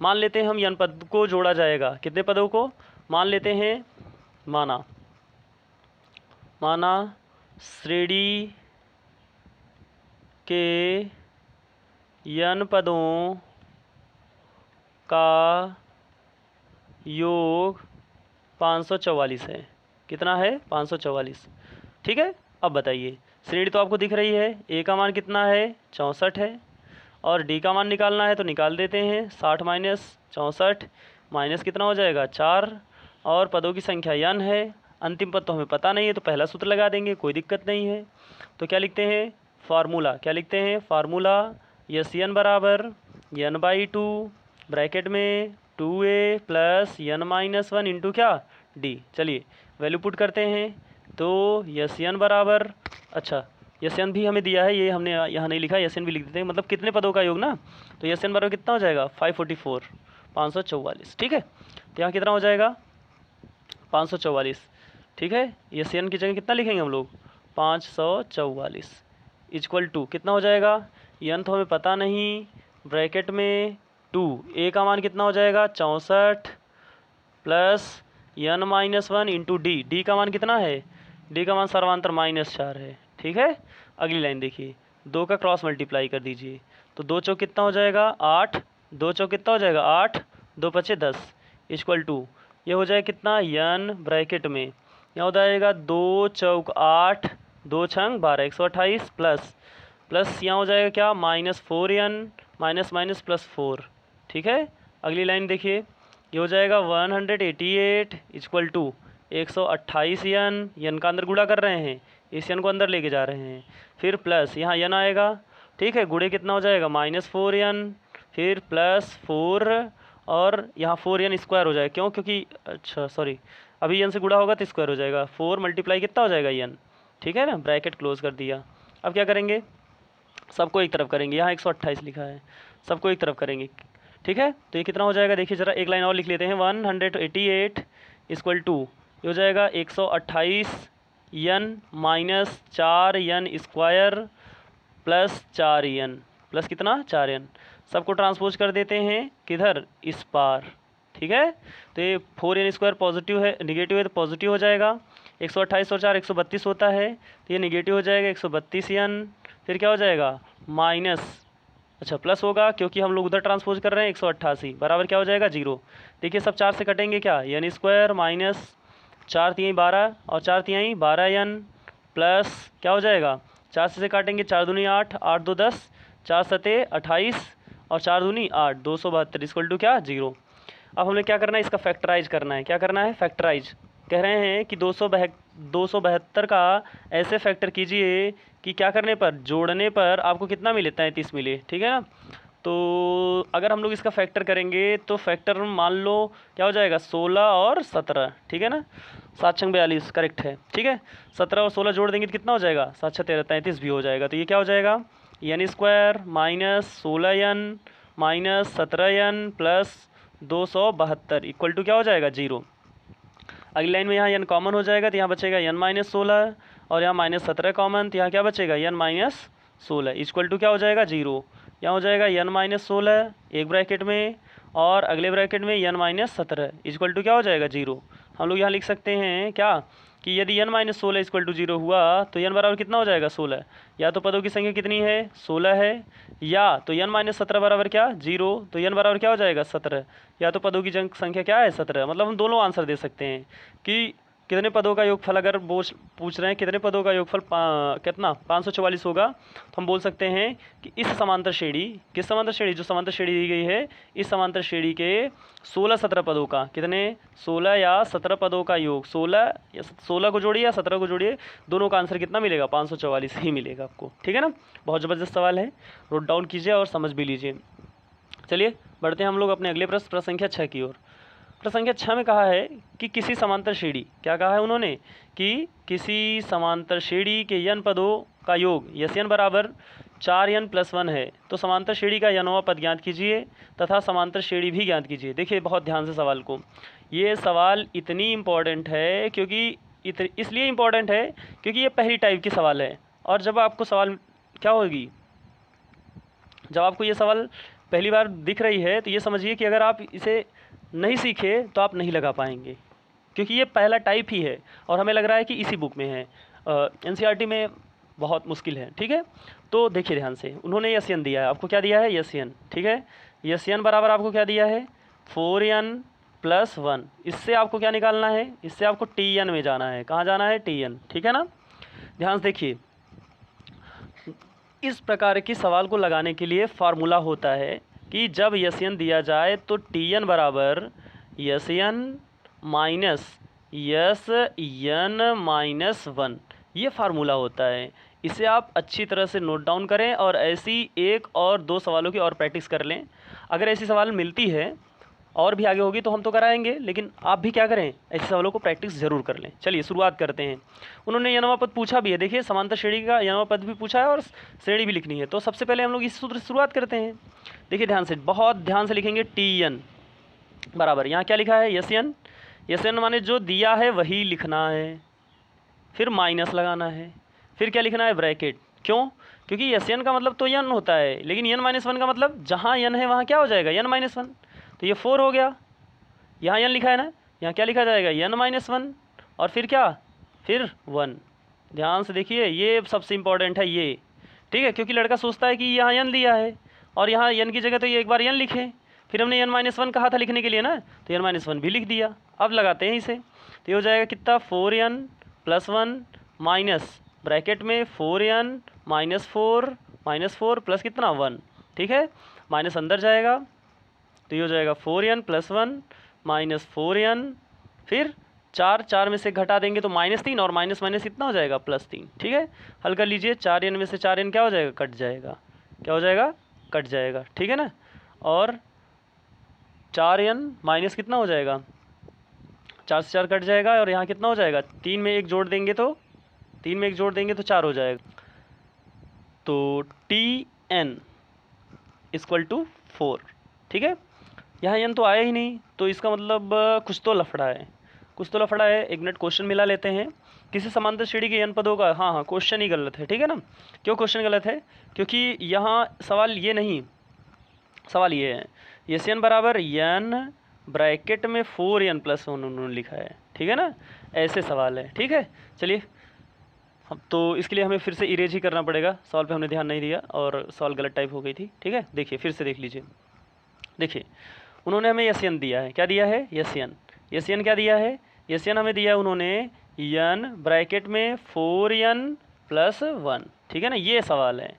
मान लेते हैं हम n पद को जोड़ा जाएगा, कितने पदों को मान लेते हैं, माना श्रेणी के n पदों का योग 544 है। कितना है 544। ठीक है, अब बताइए श्रेणी तो आपको दिख रही है, ए का मान कितना है 64 है, और डी का मान निकालना है तो निकाल देते हैं 60 माइनस 64 माइनस कितना हो जाएगा 4, और पदों की संख्या n है। अंतिम पद तो हमें पता नहीं है तो पहला सूत्र लगा देंगे, कोई दिक्कत नहीं है। तो क्या लिखते हैं फार्मूला, क्या लिखते हैं फार्मूला, यस n बराबर n/2 ब्रैकेट में 2a प्लस n-1 इंटू क्या डी। चलिए वैल्यू पुट करते हैं, तो यस n बराबर, अच्छा यस n भी हमें दिया है, ये हमने यहाँ नहीं लिखा, यस n भी लिख देते हैं, मतलब कितने पदों का योग ना, तो यस n बराबर कितना हो जाएगा 544, 544। ठीक है, तो यहाँ कितना हो जाएगा 544। ठीक है, यस n की जगह कितना लिखेंगे हम लोग 544 इक्वल टू कितना हो जाएगा, n तो हमें पता नहीं, ब्रैकेट में 2, ए का मान कितना हो जाएगा 64 प्लस n-1 इंटू डी का मान कितना है, डी का मान सर्वांतर -4 है। ठीक है, अगली लाइन देखिए, 2 का क्रॉस मल्टीप्लाई कर दीजिए, तो 2 चौक कितना हो जाएगा 8, 2 चौक कितना हो जाएगा 8, 2 पचे 10 इक्वल टू ये हो जाएगा कितना n ब्रैकेट में, यहाँ हो जाएगा 2 चौक 8, 2 छंग 12, 128 प्लस यहाँ हो जाएगा क्या -4n माइनस माइनस प्लस 4। ठीक है, अगली लाइन देखिए, ये हो जाएगा 188 इक्वल टू 128 n का अंदर गुणा कर रहे हैं, इस n को अंदर लेके जा रहे हैं, फिर प्लस यहाँ n आएगा। ठीक है, गुणे कितना हो जाएगा -4n, फिर प्लस 4, और यहाँ 4n स्क्वायर हो जाएगा, क्यों, क्योंकि अच्छा सॉरी अभी n से गुणा होगा तो स्क्वायर हो जाएगा, 4 मल्टीप्लाई कितना हो जाएगा n। ठीक है ना, ब्रैकेट क्लोज कर दिया। अब क्या करेंगे, सबको एक तरफ करेंगे, यहाँ 128 लिखा है, सबको एक तरफ करेंगे। ठीक है, तो ये कितना हो जाएगा देखिए ज़रा, एक लाइन और लिख लेते हैं, 188 इक्वल टू ये हो जाएगा 128 n minus 4n square plus 4n plus कितना 4n, सबको ट्रांसपोज कर देते हैं किधर इस पार। ठीक है, तो ये 4n स्क्वायर पॉजिटिव है, निगेटिव है तो पॉजिटिव हो जाएगा, 128 और 4 132 होता है, तो ये निगेटिव हो जाएगा 132n, फिर क्या हो जाएगा माइनस, अच्छा प्लस होगा क्योंकि हम लोग उधर ट्रांसपोज कर रहे हैं 188 बराबर क्या हो जाएगा 0। देखिए सब 4 से कटेंगे क्या, n स्क्वायर माइनस 4 तिहाई 12 और 4 तिहाई 12n प्लस क्या हो जाएगा 4 से काटेंगे 4 दूनी 8, 8 दो 10, 4 सते 28 और 4 दूनी 8, 272 इक्वल टू क्या 0। अब हमें क्या करना है, इसका फैक्टराइज करना है। क्या करना है, फैक्टराइज कह रहे हैं कि 272 का ऐसे फैक्टर कीजिए कि क्या करने पर, जोड़ने पर आपको कितना मिले, 33 मिले, ठीक है ना। तो अगर हम लोग इसका फैक्टर करेंगे तो फैक्टर मान लो क्या हो जाएगा, 16 और 17, ठीक है ना। 7 छंग 42 करेक्ट है, ठीक है। 17 और 16 जोड़ देंगे तो कितना हो जाएगा, 7 छः 13, 33 भी हो जाएगा। तो ये क्या हो जाएगा, n square minus 16n minus 17n plus 272 equal to क्या हो जाएगा, 0। अगली लाइन में यहाँ n कॉमन हो जाएगा तो यहाँ बचेगा n माइनस 16 और यहाँ माइनस 17 कॉमन, तो यहाँ क्या बचेगा, n माइनस 16 इक्वल टू क्या हो जाएगा, 0। यहाँ हो जाएगा n माइनस 16 एक ब्रैकेट में और अगले ब्रैकेट में n माइनस 17 इक्वल टू क्या हो जाएगा, 0। हम लोग यहाँ लिख सकते हैं क्या कि यदि n माइनस 16 इक्वल टू 0 हुआ तो n बराबर कितना हो जाएगा, 16। या तो पदों की संख्या कितनी है, 16 है, या तो n माइनस 17 बराबर क्या, 0, तो n बराबर क्या हो जाएगा, 17। या तो पदों की संख्या क्या है, 17। मतलब हम दोनों आंसर दे सकते हैं कि कितने पदों का योगफल, अगर पूछ रहे हैं कितने पदों का योगफल कितना 544 होगा, तो हम बोल सकते हैं कि इस समांतर श्रेणी, किस समांतर श्रेणी, जो समांतर श्रेणी दी गई है, इस समांतर श्रेणी के 16-17 पदों का, कितने 16 या 17 पदों का योग, 16 को जोड़िए या 17 को जोड़िए, दोनों का आंसर कितना मिलेगा, 544 ही मिलेगा आपको, ठीक है ना। बहुत ज़बरदस्त सवाल है, नोट डाउन कीजिए और समझ भी लीजिए। चलिए बढ़ते हैं हम लोग अपने अगले प्रश्न संख्या 6 की ओर। प्रश्न संख्या 6 में कहा है कि किसी समांतर श्रेणी, क्या कहा है उन्होंने कि किसी समांतर श्रेणी के n पदों का योग यस n बराबर 4n + 1 है, तो समांतर श्रेणी का nवां पद ज्ञात कीजिए तथा समांतर श्रेणी भी ज्ञात कीजिए। देखिए बहुत ध्यान से सवाल को, ये सवाल इतनी इम्पॉर्टेंट है क्योंकि इसलिए इम्पॉर्टेंट है क्योंकि ये पहली टाइप की सवाल है। और जब आपको सवाल क्या होगी, जब आपको ये सवाल पहली बार दिख रही है तो ये समझिए कि अगर आप इसे नहीं सीखे तो आप नहीं लगा पाएंगे, क्योंकि ये पहला टाइप ही है और हमें लग रहा है कि इसी बुक में है, एनसीईआरटी में बहुत मुश्किल है, ठीक है। तो देखिए ध्यान से, उन्होंने यस एन दिया है, आपको क्या दिया है, यस एन, ठीक है। यस एन बराबर आपको क्या दिया है, 4n + 1। इससे आपको क्या निकालना है, इससे आपको tn में जाना है, कहाँ जाना है, tn, ठीक है ना। ध्यान से देखिए, इस प्रकार के सवाल को लगाने के लिए फार्मूला होता है कि जब यस एन दिया जाए तो tn बराबर S n minus S n minus 1, ये फार्मूला होता है। इसे आप अच्छी तरह से नोट डाउन करें और ऐसी 1 और 2 सवालों की और प्रैक्टिस कर लें। अगर ऐसी सवाल मिलती है और भी आगे होगी तो हम तो कराएंगे, लेकिन आप भी क्या करें, ऐसे सवालों को प्रैक्टिस ज़रूर कर लें। चलिए शुरुआत करते हैं। उन्होंने यनवा पद पूछा भी है, देखिए समांतर श्रेणी का यनवा पद भी पूछा है और श्रेणी भी लिखनी है। तो सबसे पहले हम लोग इस सूत्र से शुरुआत करते हैं। देखिए ध्यान से, बहुत ध्यान से लिखेंगे, tn बराबर, यहाँ क्या लिखा है, यस एन माने जो दिया है वही लिखना है, फिर माइनस लगाना है, फिर क्या लिखना है, ब्रैकेट। क्यों, क्योंकि यस एन का मतलब तो n होता है, लेकिन n माइनस 1 का मतलब जहाँ n है वहाँ क्या हो जाएगा, n माइनस 1। तो ये 4 हो गया, यहाँ n लिखा है ना, यहाँ क्या लिखा जाएगा, n माइनस 1 और फिर क्या, फिर 1। ध्यान से देखिए, ये सबसे इम्पॉर्टेंट है ये, ठीक है, क्योंकि लड़का सोचता है कि यहाँ n दिया है और यहाँ n की जगह तो ये एक बार n लिखे, फिर हमने n माइनस 1 कहा था लिखने के लिए ना, तो n माइनस 1 भी लिख दिया। अब लगाते हैं इसे, तो ये हो जाएगा कितना, 4n + 1 माइनस ब्रैकेट में 4n माइनस 4 प्लस कितना 1, ठीक है, माइनस अंदर जाएगा तो ये हो जाएगा 4n + 1 माइनस 4n, फिर 4 में से घटा देंगे तो -3 और माइनस माइनस कितना हो जाएगा, +3, ठीक है। हल कर लीजिए, 4n में से 4n क्या हो जाएगा, कट जाएगा, क्या हो जाएगा, कट जाएगा, ठीक है ना। और 4n माइनस कितना हो जाएगा, 4 से 4 कट जाएगा और यहाँ कितना हो जाएगा, 3 में 1 जोड़ देंगे तो 4 हो जाएगा। तो tn = 4, ठीक है। यहाँ n तो आया ही नहीं, तो इसका मतलब कुछ तो लफड़ा है, एक मिनट क्वेश्चन मिला लेते हैं। किसी समांतर श्रेणी के n पदों का, हाँ क्वेश्चन ही गलत है, ठीक है ना। क्यों क्वेश्चन गलत है, क्योंकि यहाँ सवाल ये नहीं, सवाल ये है, यस n बराबर n ब्रैकेट में 4n + 1 उन्होंने लिखा है, ठीक है ना, ऐसे सवाल है, ठीक है। चलिए, हम तो इसके लिए हमें फिर से इरेज ही करना पड़ेगा, सवाल पे हमने ध्यान नहीं दिया और सवाल गलत टाइप हो गई थी, ठीक है। देखिए फिर से देख लीजिए, देखिए उन्होंने हमें यस एन दिया है, क्या दिया है, यस एन क्या दिया है, यस एन हमें दिया है उन्होंने n ब्रैकेट में 4n + 1, ठीक है ना, ये सवाल है,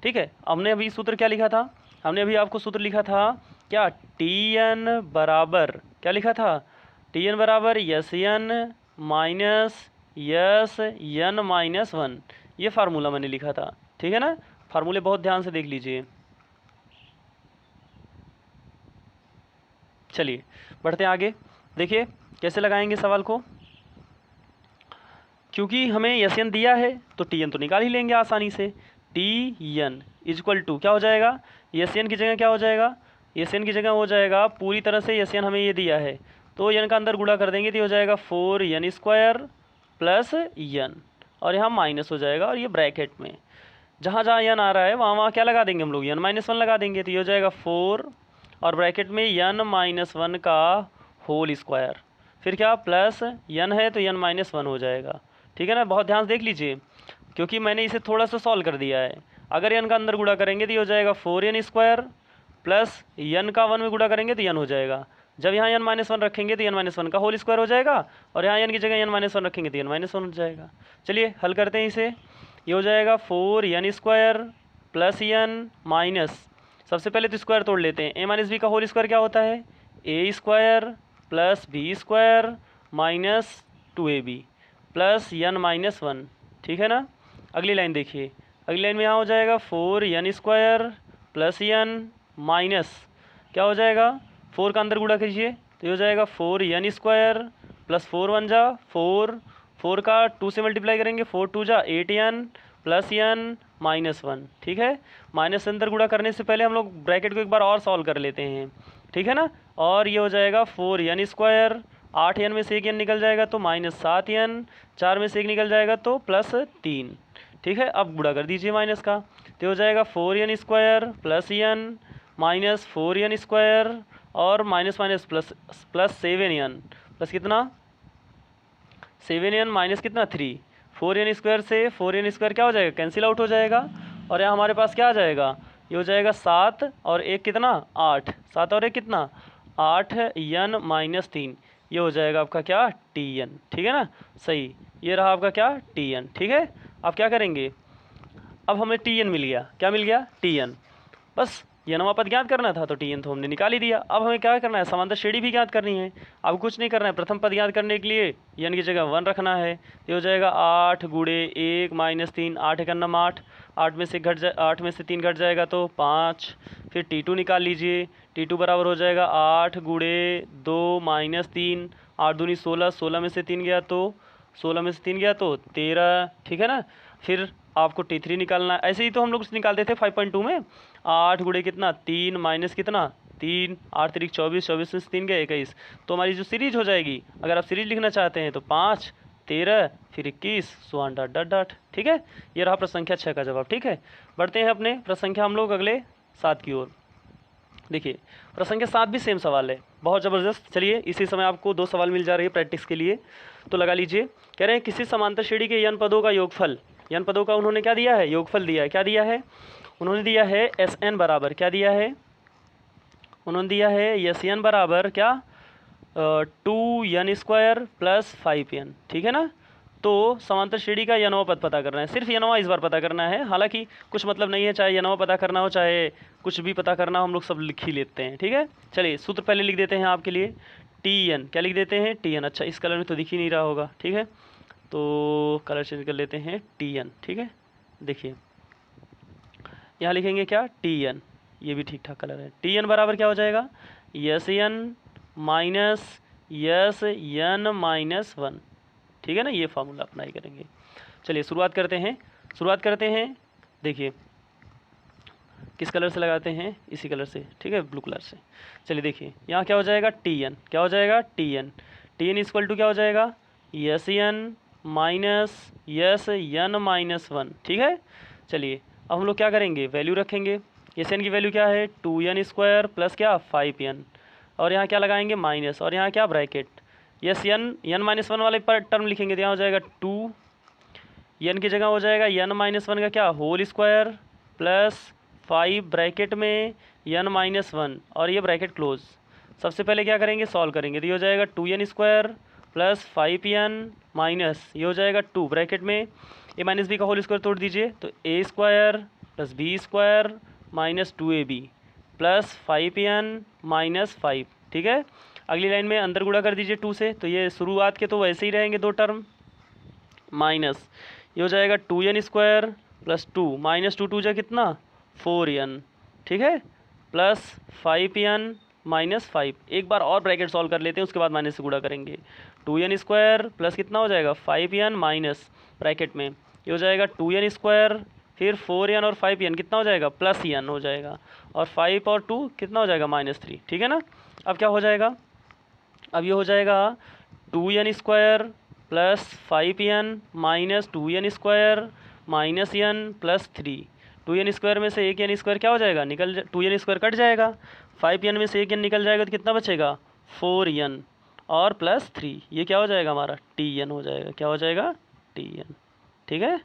ठीक है। हमने अभी सूत्र क्या लिखा था, हमने अभी आपको सूत्र लिखा था क्या, tn बराबर क्या लिखा था, tn बराबर S n minus S n minus 1, ये फार्मूला मैंने लिखा था, ठीक है ना। फार्मूले बहुत ध्यान से देख लीजिए। चलिए बढ़ते हैं आगे। देखिए कैसे लगाएंगे सवाल को, क्योंकि हमें एस एन दिया है तो टी एन तो निकाल ही लेंगे आसानी से। टी एन इजक्वल टू क्या हो जाएगा, एस एन की जगह क्या हो जाएगा, एस एन की जगह हो जाएगा पूरी तरह से एस एन हमें ये दिया है तो एन का अंदर गुणा कर देंगे तो हो जाएगा 4n² प्लस एन, और यहाँ माइनस हो जाएगा, और ये ब्रैकेट में जहाँ जहाँ एन आ रहा है वहाँ वहाँ क्या लगा देंगे हम लोग, n-1 लगा देंगे तो ये हो जाएगा 4 और ब्रैकेट में n-1 का होल स्क्वायर, फिर क्या प्लस n है तो n-1 हो जाएगा, ठीक है ना। बहुत ध्यान से देख लीजिए क्योंकि मैंने इसे थोड़ा सा सॉल्व कर दिया है। अगर n का अंदर गुणा करेंगे तो ये हो जाएगा 4n² प्लस n का 1 में गुणा करेंगे तो n हो जाएगा। जब यहाँ n-1 रखेंगे तो n-1 का होल स्क्वायर हो जाएगा, और यहाँ n की जगह n-1 रखेंगे तो n-1 हो जाएगा। चलिए हल करते हैं इसे। ये हो जाएगा 4n² प्लस n माइनस, सबसे पहले तो स्क्वायर तोड़ लेते हैं, a माइनस बी का होल स्क्वायर क्या होता है, a² plus b² minus 2ab plus n-1, ठीक है ना। अगली लाइन देखिए, अगली लाइन में यहाँ हो जाएगा 4n² प्लस n माइनस क्या हो जाएगा, 4 का अंदर गुणा कीजिए तो ये हो जाएगा 4n² प्लस 4 1 जा 4, 4 का 2 से मल्टीप्लाई करेंगे 4 2 जा 8n प्लस n-1, ठीक है। माइनस से अंदर गुणा करने से पहले हम लोग ब्रैकेट को एक बार और सॉल्व कर लेते हैं, ठीक है ना। और ये हो जाएगा 4n², 8n में से 1 n निकल जाएगा तो -7n, 4 में से 1 निकल जाएगा तो +3, ठीक है। अब गुणा कर दीजिए माइनस का तो हो जाएगा 4n² plus n minus 4n² और minus minus plus plus 7n plus कितना 7n माइनस कितना 3, 4n² से 4n² क्या हो जाएगा, कैंसिल आउट हो जाएगा, और यहाँ हमारे पास क्या आ जाएगा, ये हो जाएगा 7 और 1 कितना 8, 7 और 1 कितना 8n-3, ये हो जाएगा आपका क्या Tn, ठीक है ना। सही, ये रहा आपका क्या Tn, ठीक है। अब क्या करेंगे, अब हमें Tn मिल गया, क्या मिल गया Tn, बस ये नवा पद ज्ञात करना था तो Tn तो हमने निकाल ही दिया। अब हमें क्या करना है, समांतर श्रेणी भी ज्ञात करनी है। अब कुछ नहीं करना है, प्रथम पद ज्ञात करने के लिए n की जगह 1 रखना है, ये हो जाएगा 8 गुणे 1 माइनस 3, 8 1 8, 8 में से 3 घट जाएगा तो 5, फिर T2 निकाल लीजिए, T2 बराबर हो जाएगा 8 गुणे 2 माइनस 3, 8 दूनी 16, 16 में से 3 गया तो 13, ठीक है ना। फिर आपको T3 निकालना है, ऐसे ही तो हम लोग निकालते थे 5.2 में, 8 गुणे कितना 3 माइनस कितना 3, 8 3 24, 24 में से 3 गया 21, तो हमारी जो सीरीज हो जाएगी, अगर आप सीरीज लिखना चाहते हैं तो 5 13 फिर 21 सो डॉट डॉट डॉट, ठीक है। ये रहा प्रश्न संख्या 6 का जवाब, ठीक है। बढ़ते हैं अपने प्रश्न संख्या हम लोग अगले 7 की ओर। देखिए प्रश्न संख्या 7 भी सेम सवाल है, बहुत ज़बरदस्त। चलिए इसी समय आपको 2 सवाल मिल जा रही है प्रैक्टिस के लिए, तो लगा लीजिए। कह रहे हैं किसी समांतर श्रेणी के n पदों का योगफल, n पदों का उन्होंने क्या दिया है, योगफल दिया है। क्या दिया है उन्होंने, दिया है Sn बराबर, क्या दिया है उन्होंने, दिया है Sn बराबर क्या 2n² प्लस 5n, ठीक है ना। तो समांतर श्रेणी का यनवा पद पता करना है, सिर्फ यनवा इस बार पता करना है, हालांकि कुछ मतलब नहीं है, चाहे यनवा पता करना हो चाहे कुछ भी पता करना हो, हम लोग सब लिख ही लेते हैं, ठीक है। चलिए सूत्र पहले लिख देते हैं आपके लिए, Tn क्या लिख देते हैं Tn, अच्छा इस कलर में तो दिख ही नहीं रहा होगा, ठीक है, तो कलर चेंज कर लेते हैं Tn, ठीक है। देखिए यहाँ लिखेंगे क्या Tn, ये भी ठीक ठाक कलर है। Tn बराबर क्या हो जाएगा Sn माइनस Sn-1, ठीक है ना, ये फार्मूला अप्लाई करेंगे। चलिए शुरुआत करते हैं, देखिए किस कलर से लगाते हैं, इसी कलर से, ठीक है, ब्लू कलर से। चलिए देखिए यहाँ क्या हो जाएगा Tn, क्या हो जाएगा Tn इक्वल टू क्या हो जाएगा Sn माइनस Sn-1, ठीक है। चलिए अब हम लोग क्या करेंगे, वैल्यू रखेंगे। Sn की वैल्यू क्या है 2n² प्लस क्या 5n, और यहाँ क्या लगाएंगे माइनस, और यहाँ क्या ब्रैकेट, यस n-1 वाले पर टर्म लिखेंगे तो यहाँ हो जाएगा 2, n की जगह हो जाएगा n-1 का क्या होल स्क्वायर प्लस 5 ब्रैकेट में n-1, और ये ब्रैकेट क्लोज। सबसे पहले क्या करेंगे, सॉल्व करेंगे तो ये हो जाएगा 2n² प्लस 5n माइनस, ये हो जाएगा 2 ब्रैकेट में a माइनस बी का होल स्क्वायर तोड़ दीजिए तो a² plus b² minus 2ab plus 5n minus 5, ठीक है। अगली लाइन में अंदर गुणा कर दीजिए 2 से, तो ये शुरुआत के तो वैसे ही रहेंगे 2 टर्म, माइनस ये हो जाएगा 2n² प्लस 2 माइनस 2 जा कितना 4n, ठीक है, प्लस 5n माइनस 5। एक बार और ब्रैकेट सॉल्व कर लेते हैं, उसके बाद माइनस से गुणा करेंगे। 2n² प्लस कितना हो जाएगा 5n माइनस ब्रैकेट में ये हो जाएगा 2n², फिर 4n और 5n कितना हो जाएगा प्लस n हो जाएगा, और 5 और 2 कितना हो जाएगा -3, ठीक है ना। अब क्या हो जाएगा, अब ये हो जाएगा 2n² plus 5n minus 2n² minus n plus 3। 2n² में से एक n² क्या हो जाएगा, निकल 2n² कट जाएगा, 5n में से एक n निकल जाएगा तो कितना बचेगा 4n और प्लस 3, ये क्या हो जाएगा हमारा tn हो जाएगा, क्या हो जाएगा tn, ठीक है।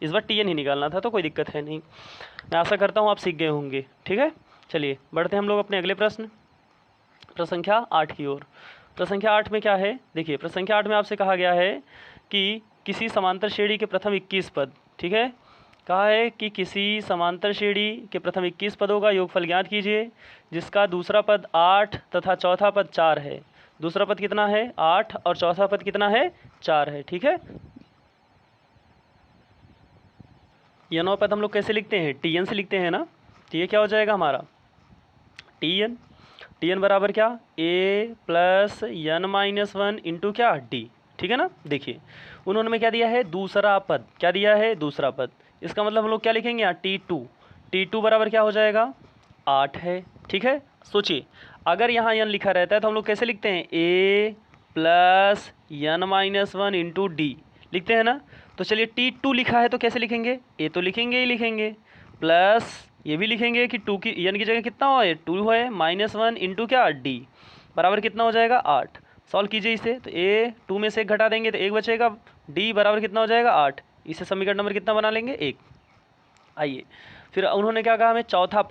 इस बार tn ही निकालना था, तो कोई दिक्कत है नहीं। मैं आशा करता हूँ आप सीख गए होंगे, ठीक है। चलिए बढ़ते हैं हम लोग अपने अगले प्रश्न संख्या 8 की ओर। प्रश्न संख्या 8 में क्या है, देखिए प्रश्न संख्या 8 में आपसे कहा गया है कि किसी समांतर श्रेणी के प्रथम 21 पद, ठीक है, कहा है कि किसी समांतर श्रेणी के प्रथम 21 पदों का योगफल ज्ञात कीजिए जिसका दूसरा पद 8 तथा चौथा पद 4 है। दूसरा पद कितना है 8 और चौथा पद कितना है 4 है, ठीक है। यह 9 पद हम लोग कैसे लिखते हैं, tn से लिखते हैं ना, तो ये क्या हो जाएगा हमारा tn बराबर क्या a plus n minus 1 into क्या d, ठीक है ना। देखिए उन्होंने में क्या दिया है दूसरा पद, क्या दिया है दूसरा पद, इसका मतलब हम लोग क्या लिखेंगे यहाँ t2 बराबर क्या हो जाएगा 8 है, ठीक है। सोचिए अगर यहाँ n लिखा रहता है तो हम लोग कैसे लिखते हैं a plus n minus 1 into D लिखते हैं ना। तो चलिए t2 लिखा है तो कैसे लिखेंगे, a तो लिखेंगे ही लिखेंगे, प्लस ये भी लिखेंगे कि 2 की n की जगह कितना हो 2 है माइनस 1 इंटू क्या d बराबर कितना हो जाएगा 8। सॉल्व कीजिए इसे, तो a 2 में से 1 घटा देंगे तो 1 बचेगा, d बराबर कितना हो जाएगा 8। इसे समीकरण नंबर कितना बना लेंगे 1। आइए फिर उन्होंने क्या कहा हमें चौथा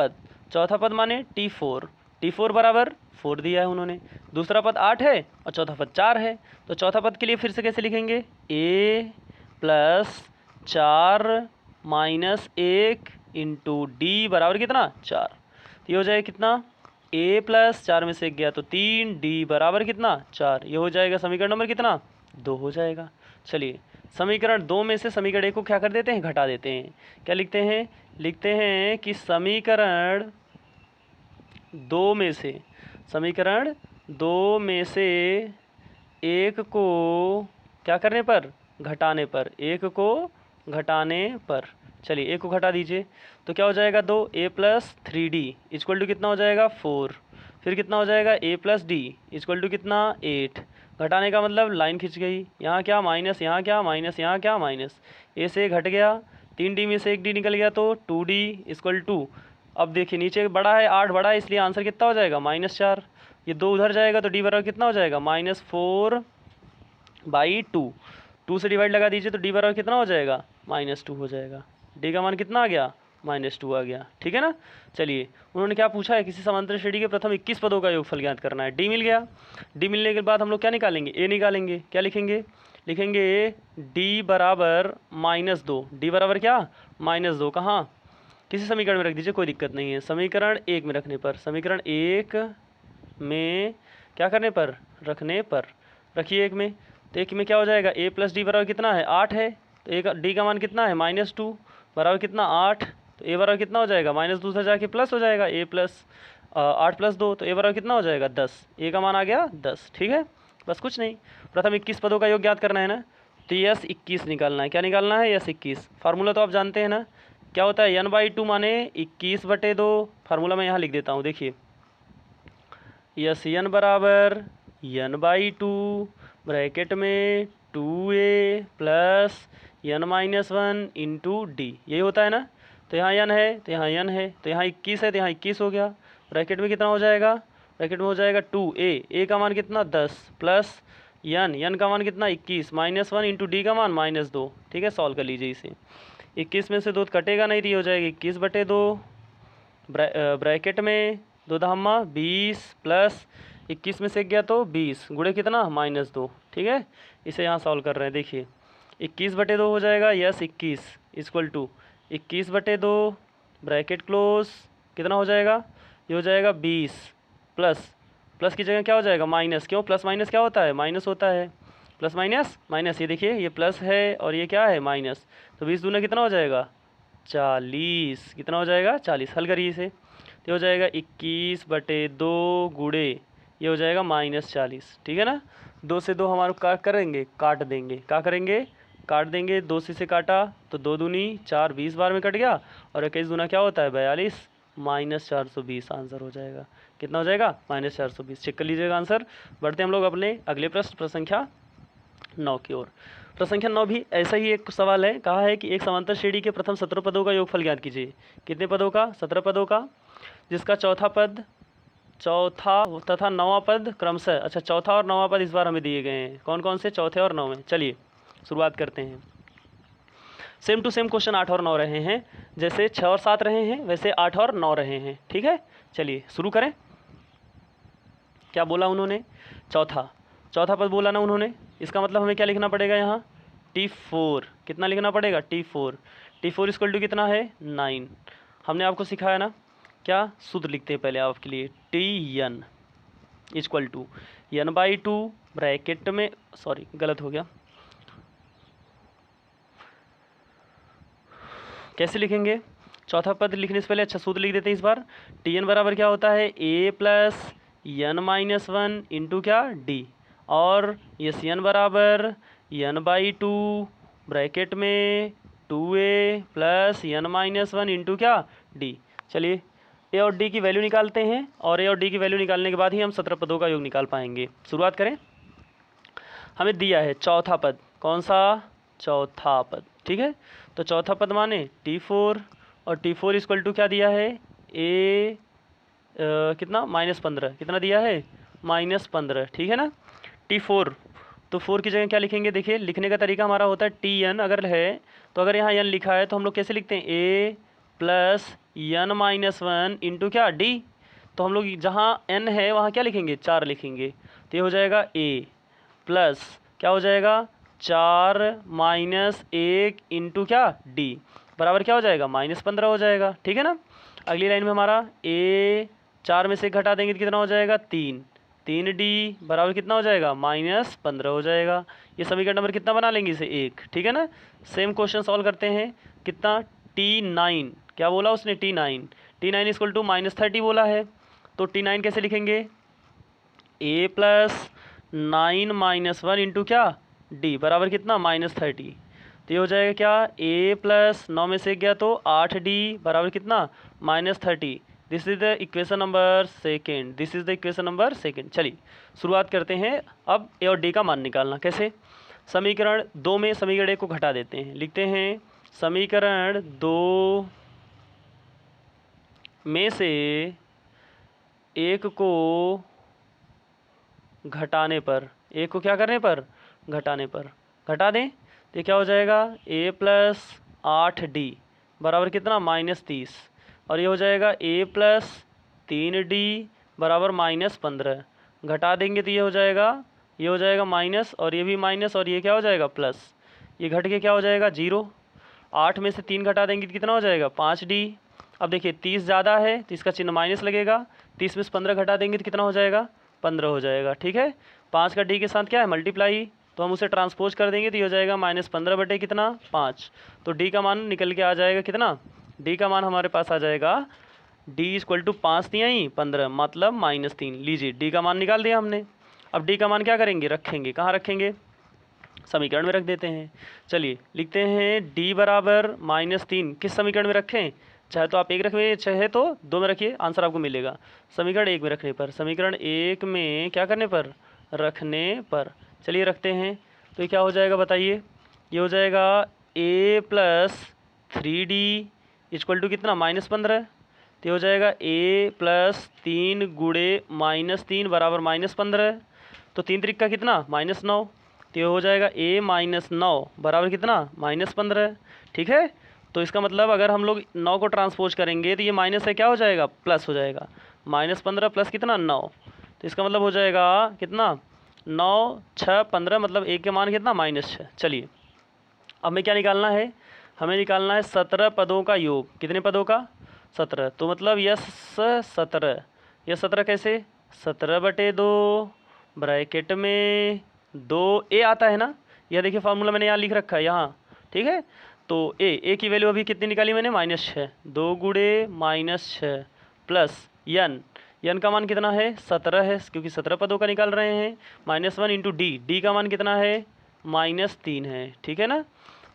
पद माने t4 बराबर 4 दिया है उन्होंने, दूसरा पद 8 है और चौथा पद 4 है। तो चौथा पद के लिए फिर से कैसे लिखेंगे a plus 4 minus 1 into D बराबर कितना 4। तो ये हो जाएगा कितना a प्लस 4 में से 1 गया तो 3, d बराबर कितना 4, ये हो जाएगा समीकरण नंबर कितना 2 हो जाएगा। चलिए समीकरण 2 में से समीकरण 1 को क्या कर देते हैं घटा देते हैं, क्या लिखते हैं कि समीकरण 2 में से 1 को क्या करने पर घटाने पर, 1 को घटाने पर, चलिए 1 को घटा दीजिए तो क्या हो जाएगा 2 a plus 3d equal to कितना हो जाएगा 4, फिर कितना हो जाएगा a plus d equal to कितना 8। घटाने का मतलब लाइन खिंच गई, यहाँ क्या माइनस, यहाँ क्या माइनस, यहाँ क्या माइनस, a से घट गया, 3d में से 1d निकल गया तो 2d इक्वल टू, अब देखिए नीचे बड़ा है 8 बड़ा है इसलिए आंसर कितना हो जाएगा -4, ये 2 उधर जाएगा तो d बराबर कितना हो जाएगा -4/2, 2 से डिवाइड लगा दीजिए तो d बराबर कितना हो जाएगा -2 हो जाएगा, d का मान कितना आ गया -2 आ गया, ठीक है ना। चलिए उन्होंने क्या पूछा है किसी समांतर श्रेणी के प्रथम 21 पदों का योगफल ज्ञात करना है, d मिल गया। d मिलने के बाद हम लोग क्या निकालेंगे a निकालेंगे, क्या लिखेंगे d बराबर -2, d बराबर क्या -2 कहाँ किसी समीकरण में रख दीजिए कोई दिक्कत नहीं है, समीकरण 1 में रखने पर, समीकरण 1 में क्या करने पर रखने पर रखिए 1 में, तो 1 में क्या हो जाएगा a प्लस डी बराबर कितना है 8 है, तो एक d का मान कितना है -2 बराबर कितना 8, तो a बराबर कितना हो जाएगा -2 से जाके प्लस हो जाएगा a प्लस 8 प्लस 2, तो a बराबर कितना हो जाएगा 10, a का मान आ गया 10, ठीक है। बस कुछ नहीं, प्रथम 21 पदों का योग ज्ञात करना है ना, तो यस 21 निकालना है, क्या निकालना है यस 21। फार्मूला तो आप जानते हैं ना, क्या होता है n/2 माने 21/2, फार्मूला मैं यहाँ लिख देता हूँ, देखिए यस n बराबर n/2 ब्रैकेट में 2a plus n-1 into D, यही होता है ना। तो यहाँ n है तो यहाँ n है, तो यहाँ 21 है तो यहाँ 21 हो गया, ब्रैकेट में कितना हो जाएगा, ब्रैकेट में हो जाएगा 2a, a का मान कितना 10 प्लस n का मान कितना 21 -1 इंटू डी का मान -2, ठीक है। सॉल्व कर लीजिए इसे, 21 में से 2 कटेगा नहीं तो ये हो जाएगा 21/2 ब्रैकेट में 2 धामा 20 प्लस 21 में से गया तो 20 गुणे कितना -2, ठीक है। इसे यहाँ सॉल्व कर रहे हैं, देखिए 21/2 हो जाएगा S 21 equal to 21/2 bracket close कितना हो जाएगा, ये हो जाएगा 20 प्लस की जगह क्या हो जाएगा माइनस, क्यों प्लस माइनस क्या होता है माइनस होता है, प्लस माइनस माइनस, ये देखिए ये प्लस है और ये क्या है माइनस, तो 20 दूना कितना हो जाएगा 40, कितना हो जाएगा 40। हल करिए इसे, तो हो जाएगा 21/2 गुणे ये हो जाएगा -40, ठीक है ना। 2 से 2 हमारे काट करेंगे, काट देंगे, क्या करेंगे काट देंगे, 2 से काटा तो 2 दूनी 4, 20 बार में कट गया, और 21 दूना क्या होता है 42, -420 आंसर हो जाएगा। कितना हो जाएगा -420। चेक कर लीजिएगा आंसर। बढ़ते हम लोग अपने अगले प्रश्न संख्या 9 की ओर। प्रश्न संख्या 9 भी ऐसा ही एक सवाल है। कहा है कि एक समांतर श्रेणी के प्रथम 17 पदों का योगफल ज्ञात कीजिए। कितने पदों का 17 पदों का, जिसका चौथा तथा नौवां पद क्रमशः, अच्छा चौथा और नौवां पद इस बार हमें दिए गए हैं। कौन कौन से चौथे और नौवें, चलिए शुरुआत करते हैं। सेम टू सेम क्वेश्चन 8 और 9 रहे हैं, जैसे 6 और 7 रहे हैं वैसे 8 और 9 रहे हैं, ठीक है। चलिए शुरू करें। क्या बोला उन्होंने, चौथा पद बोला ना उन्होंने, इसका मतलब हमें क्या लिखना पड़ेगा यहाँ T4, कितना लिखना पड़ेगा T4 इक्वल टू कितना है 9। हमने आपको सिखाया ना, क्या शुद्ध लिखते हैं पहले आपके लिए, TN equal to N/2 bracket में, सॉरी गलत हो गया, कैसे लिखेंगे चौथा पद लिखने से पहले, अच्छा सूत्र लिख देते हैं इस बार। TN बराबर क्या होता है A प्लस N-1 इंटू क्या D, और यस N बराबर N/2 ब्रैकेट में 2A प्लस N-1 इंटू क्या D। चलिए A और D की वैल्यू निकालते हैं, और A और D की वैल्यू निकालने के बाद ही हम 17 पदों का योग निकाल पाएंगे। शुरुआत करें। हमें दिया है चौथा पद, कौन सा चौथा पद, ठीक है। तो चौथा पद माने T4, और T4 इक्वल टू क्या दिया है A कितना -15, कितना दिया है -15, ठीक है ना। T4, तो 4 की जगह क्या लिखेंगे, देखिए लिखने का तरीका हमारा होता है TN अगर है तो अगर यहाँ N लिखा है तो हम लोग कैसे लिखते हैं A प्लस N-1 इंटू क्या D, तो हम लोग जहाँ N है वहाँ क्या लिखेंगे 4 लिखेंगे, तो ये हो जाएगा A प्लस क्या हो जाएगा 4 माइनस 1 इंटू क्या D बराबर क्या हो जाएगा -15 हो जाएगा, ठीक है ना। अगली लाइन में हमारा A 4 में से घटा देंगे तो कितना हो जाएगा 3D बराबर कितना हो जाएगा -15 हो जाएगा। ये समीकरण नंबर कितना बना लेंगे इसे 1, ठीक है ना। सेम क्वेश्चन सॉल्व करते हैं। कितना T9, क्या बोला उसने T9 इक्वल टू -30 बोला है, तो T9 कैसे लिखेंगे A प्लस 9 -1 इंटू क्या D बराबर कितना -30, तो ये हो जाएगा क्या A प्लस 9 में से गया तो 8D बराबर कितना -30। This is the equation number second, चलिए शुरुआत करते हैं। अब A और D का मान निकालना कैसे, समीकरण 2 में समीकरण 1 को घटा देते हैं, लिखते हैं समीकरण 2 में से 1 को घटाने पर, 1 को क्या करने पर घटाने पर, घटा दें तो क्या हो जाएगा A प्लस 8D बराबर कितना -30, और ये हो जाएगा A प्लस 3D बराबर -15। घटा देंगे तो ये हो जाएगा माइनस, और ये भी माइनस, और ये क्या हो जाएगा प्लस, ये घट के क्या हो जाएगा 0। 8 में से 3 घटा देंगे तो कितना हो जाएगा 5D। अब देखिए 30 ज़्यादा है तो इसका चिन्ह माइनस लगेगा, 30 में से 15 घटा देंगे तो कितना हो जाएगा 15 हो जाएगा, ठीक है। 5 का D के साथ क्या है मल्टीप्लाई, तो हम उसे ट्रांसपोज कर देंगे तो ये हो जाएगा -15 बटे कितना 5, तो D का मान निकल के आ जाएगा कितना, D का मान हमारे पास आ जाएगा D इक्वल टू 5 दिया ही 15 मतलब -3। लीजिए D का मान निकाल दिया हमने। अब D का मान क्या करेंगे, रखेंगे, कहाँ रखेंगे समीकरण में रख देते हैं। चलिए लिखते हैं D बराबर -3 किस समीकरण में रखें, चाहे तो आप 1 रखें चाहे तो 2 में रखिए, आंसर आपको मिलेगा समीकरण 1 में रखने पर, समीकरण 1 में क्या करने पर रखने पर। चलिए रखते हैं, तो ये क्या हो जाएगा बताइए, ये हो जाएगा A plus 3D equal to कितना -15, तो ये हो जाएगा A प्लस 3 गुणे -3 बराबर -15, तो 3 त्रिक का कितना -9, तो ये हो जाएगा A -9 बराबर कितना -15, ठीक है। तो इसका मतलब अगर हम लोग 9 को ट्रांसपोज करेंगे तो ये माइनस है क्या हो जाएगा प्लस हो जाएगा, -15 प्लस कितना 9, तो इसका मतलब हो जाएगा कितना 9 6 15 मतलब A के मान कितना -6। चलिए अब हमें क्या निकालना है, हमें निकालना है 17 पदों का योग, कितने पदों का 17, तो मतलब यस 17, यह 17 कैसे 17/2 ब्रैकेट में 2a आता है ना, यह देखिए फार्मूला मैंने यहाँ लिख रखा है यहाँ, ठीक है। तो ए की वैल्यू अभी कितनी निकाली मैंने, -6, 2 गुणे -6 प्लस यन का मान कितना है, 17 है, क्योंकि 17 पदों का निकाल रहे हैं। -1 इंटू डी का मान कितना है, -3 है, ठीक है ना।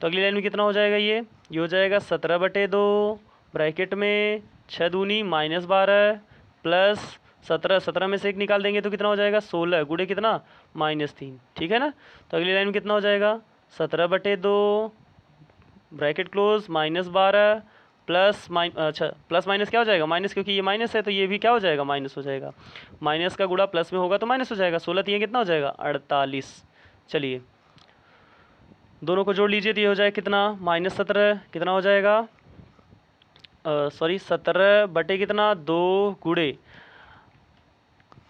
तो अगली लाइन में कितना हो जाएगा, ये हो जाएगा 17/2 ब्रैकेट में 6 दूनी -12 प्लस 17 में से 1 निकाल देंगे तो कितना हो जाएगा, 16 गुणे कितना, -3, ठीक है ना। तो अगली लाइन में कितना हो जाएगा, 17/2 ब्रैकेट क्लोज -12 प्लस अच्छा प्लस माइनस क्या हो जाएगा, माइनस, क्योंकि ये माइनस है तो ये भी क्या हो जाएगा, माइनस हो जाएगा। माइनस का गुणा प्लस में होगा तो माइनस हो जाएगा। 16 3 कितना हो जाएगा, 48। चलिए दोनों को जोड़ लीजिए तो ये हो जाएगा कितना, -17 कितना हो जाएगा, सॉरी 17 बटे कितना, 2 गुणे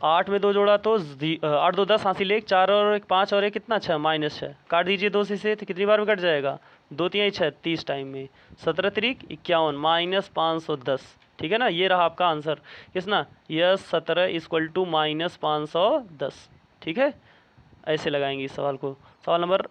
8 में 2 जोड़ा तो 8 2 10, हासिल 1 4 और 1 5 और 1 कितना, 6 -6 काट दीजिए 2 से तो कितनी बार में कट जाएगा, 2 3 6 30 टाइम में। 17 3 51 -510, ठीक है ना। ये रहा आपका आंसर किसना, यह 17 = -510, ठीक है। ऐसे लगाएंगे इस सवाल को। सवाल नंबर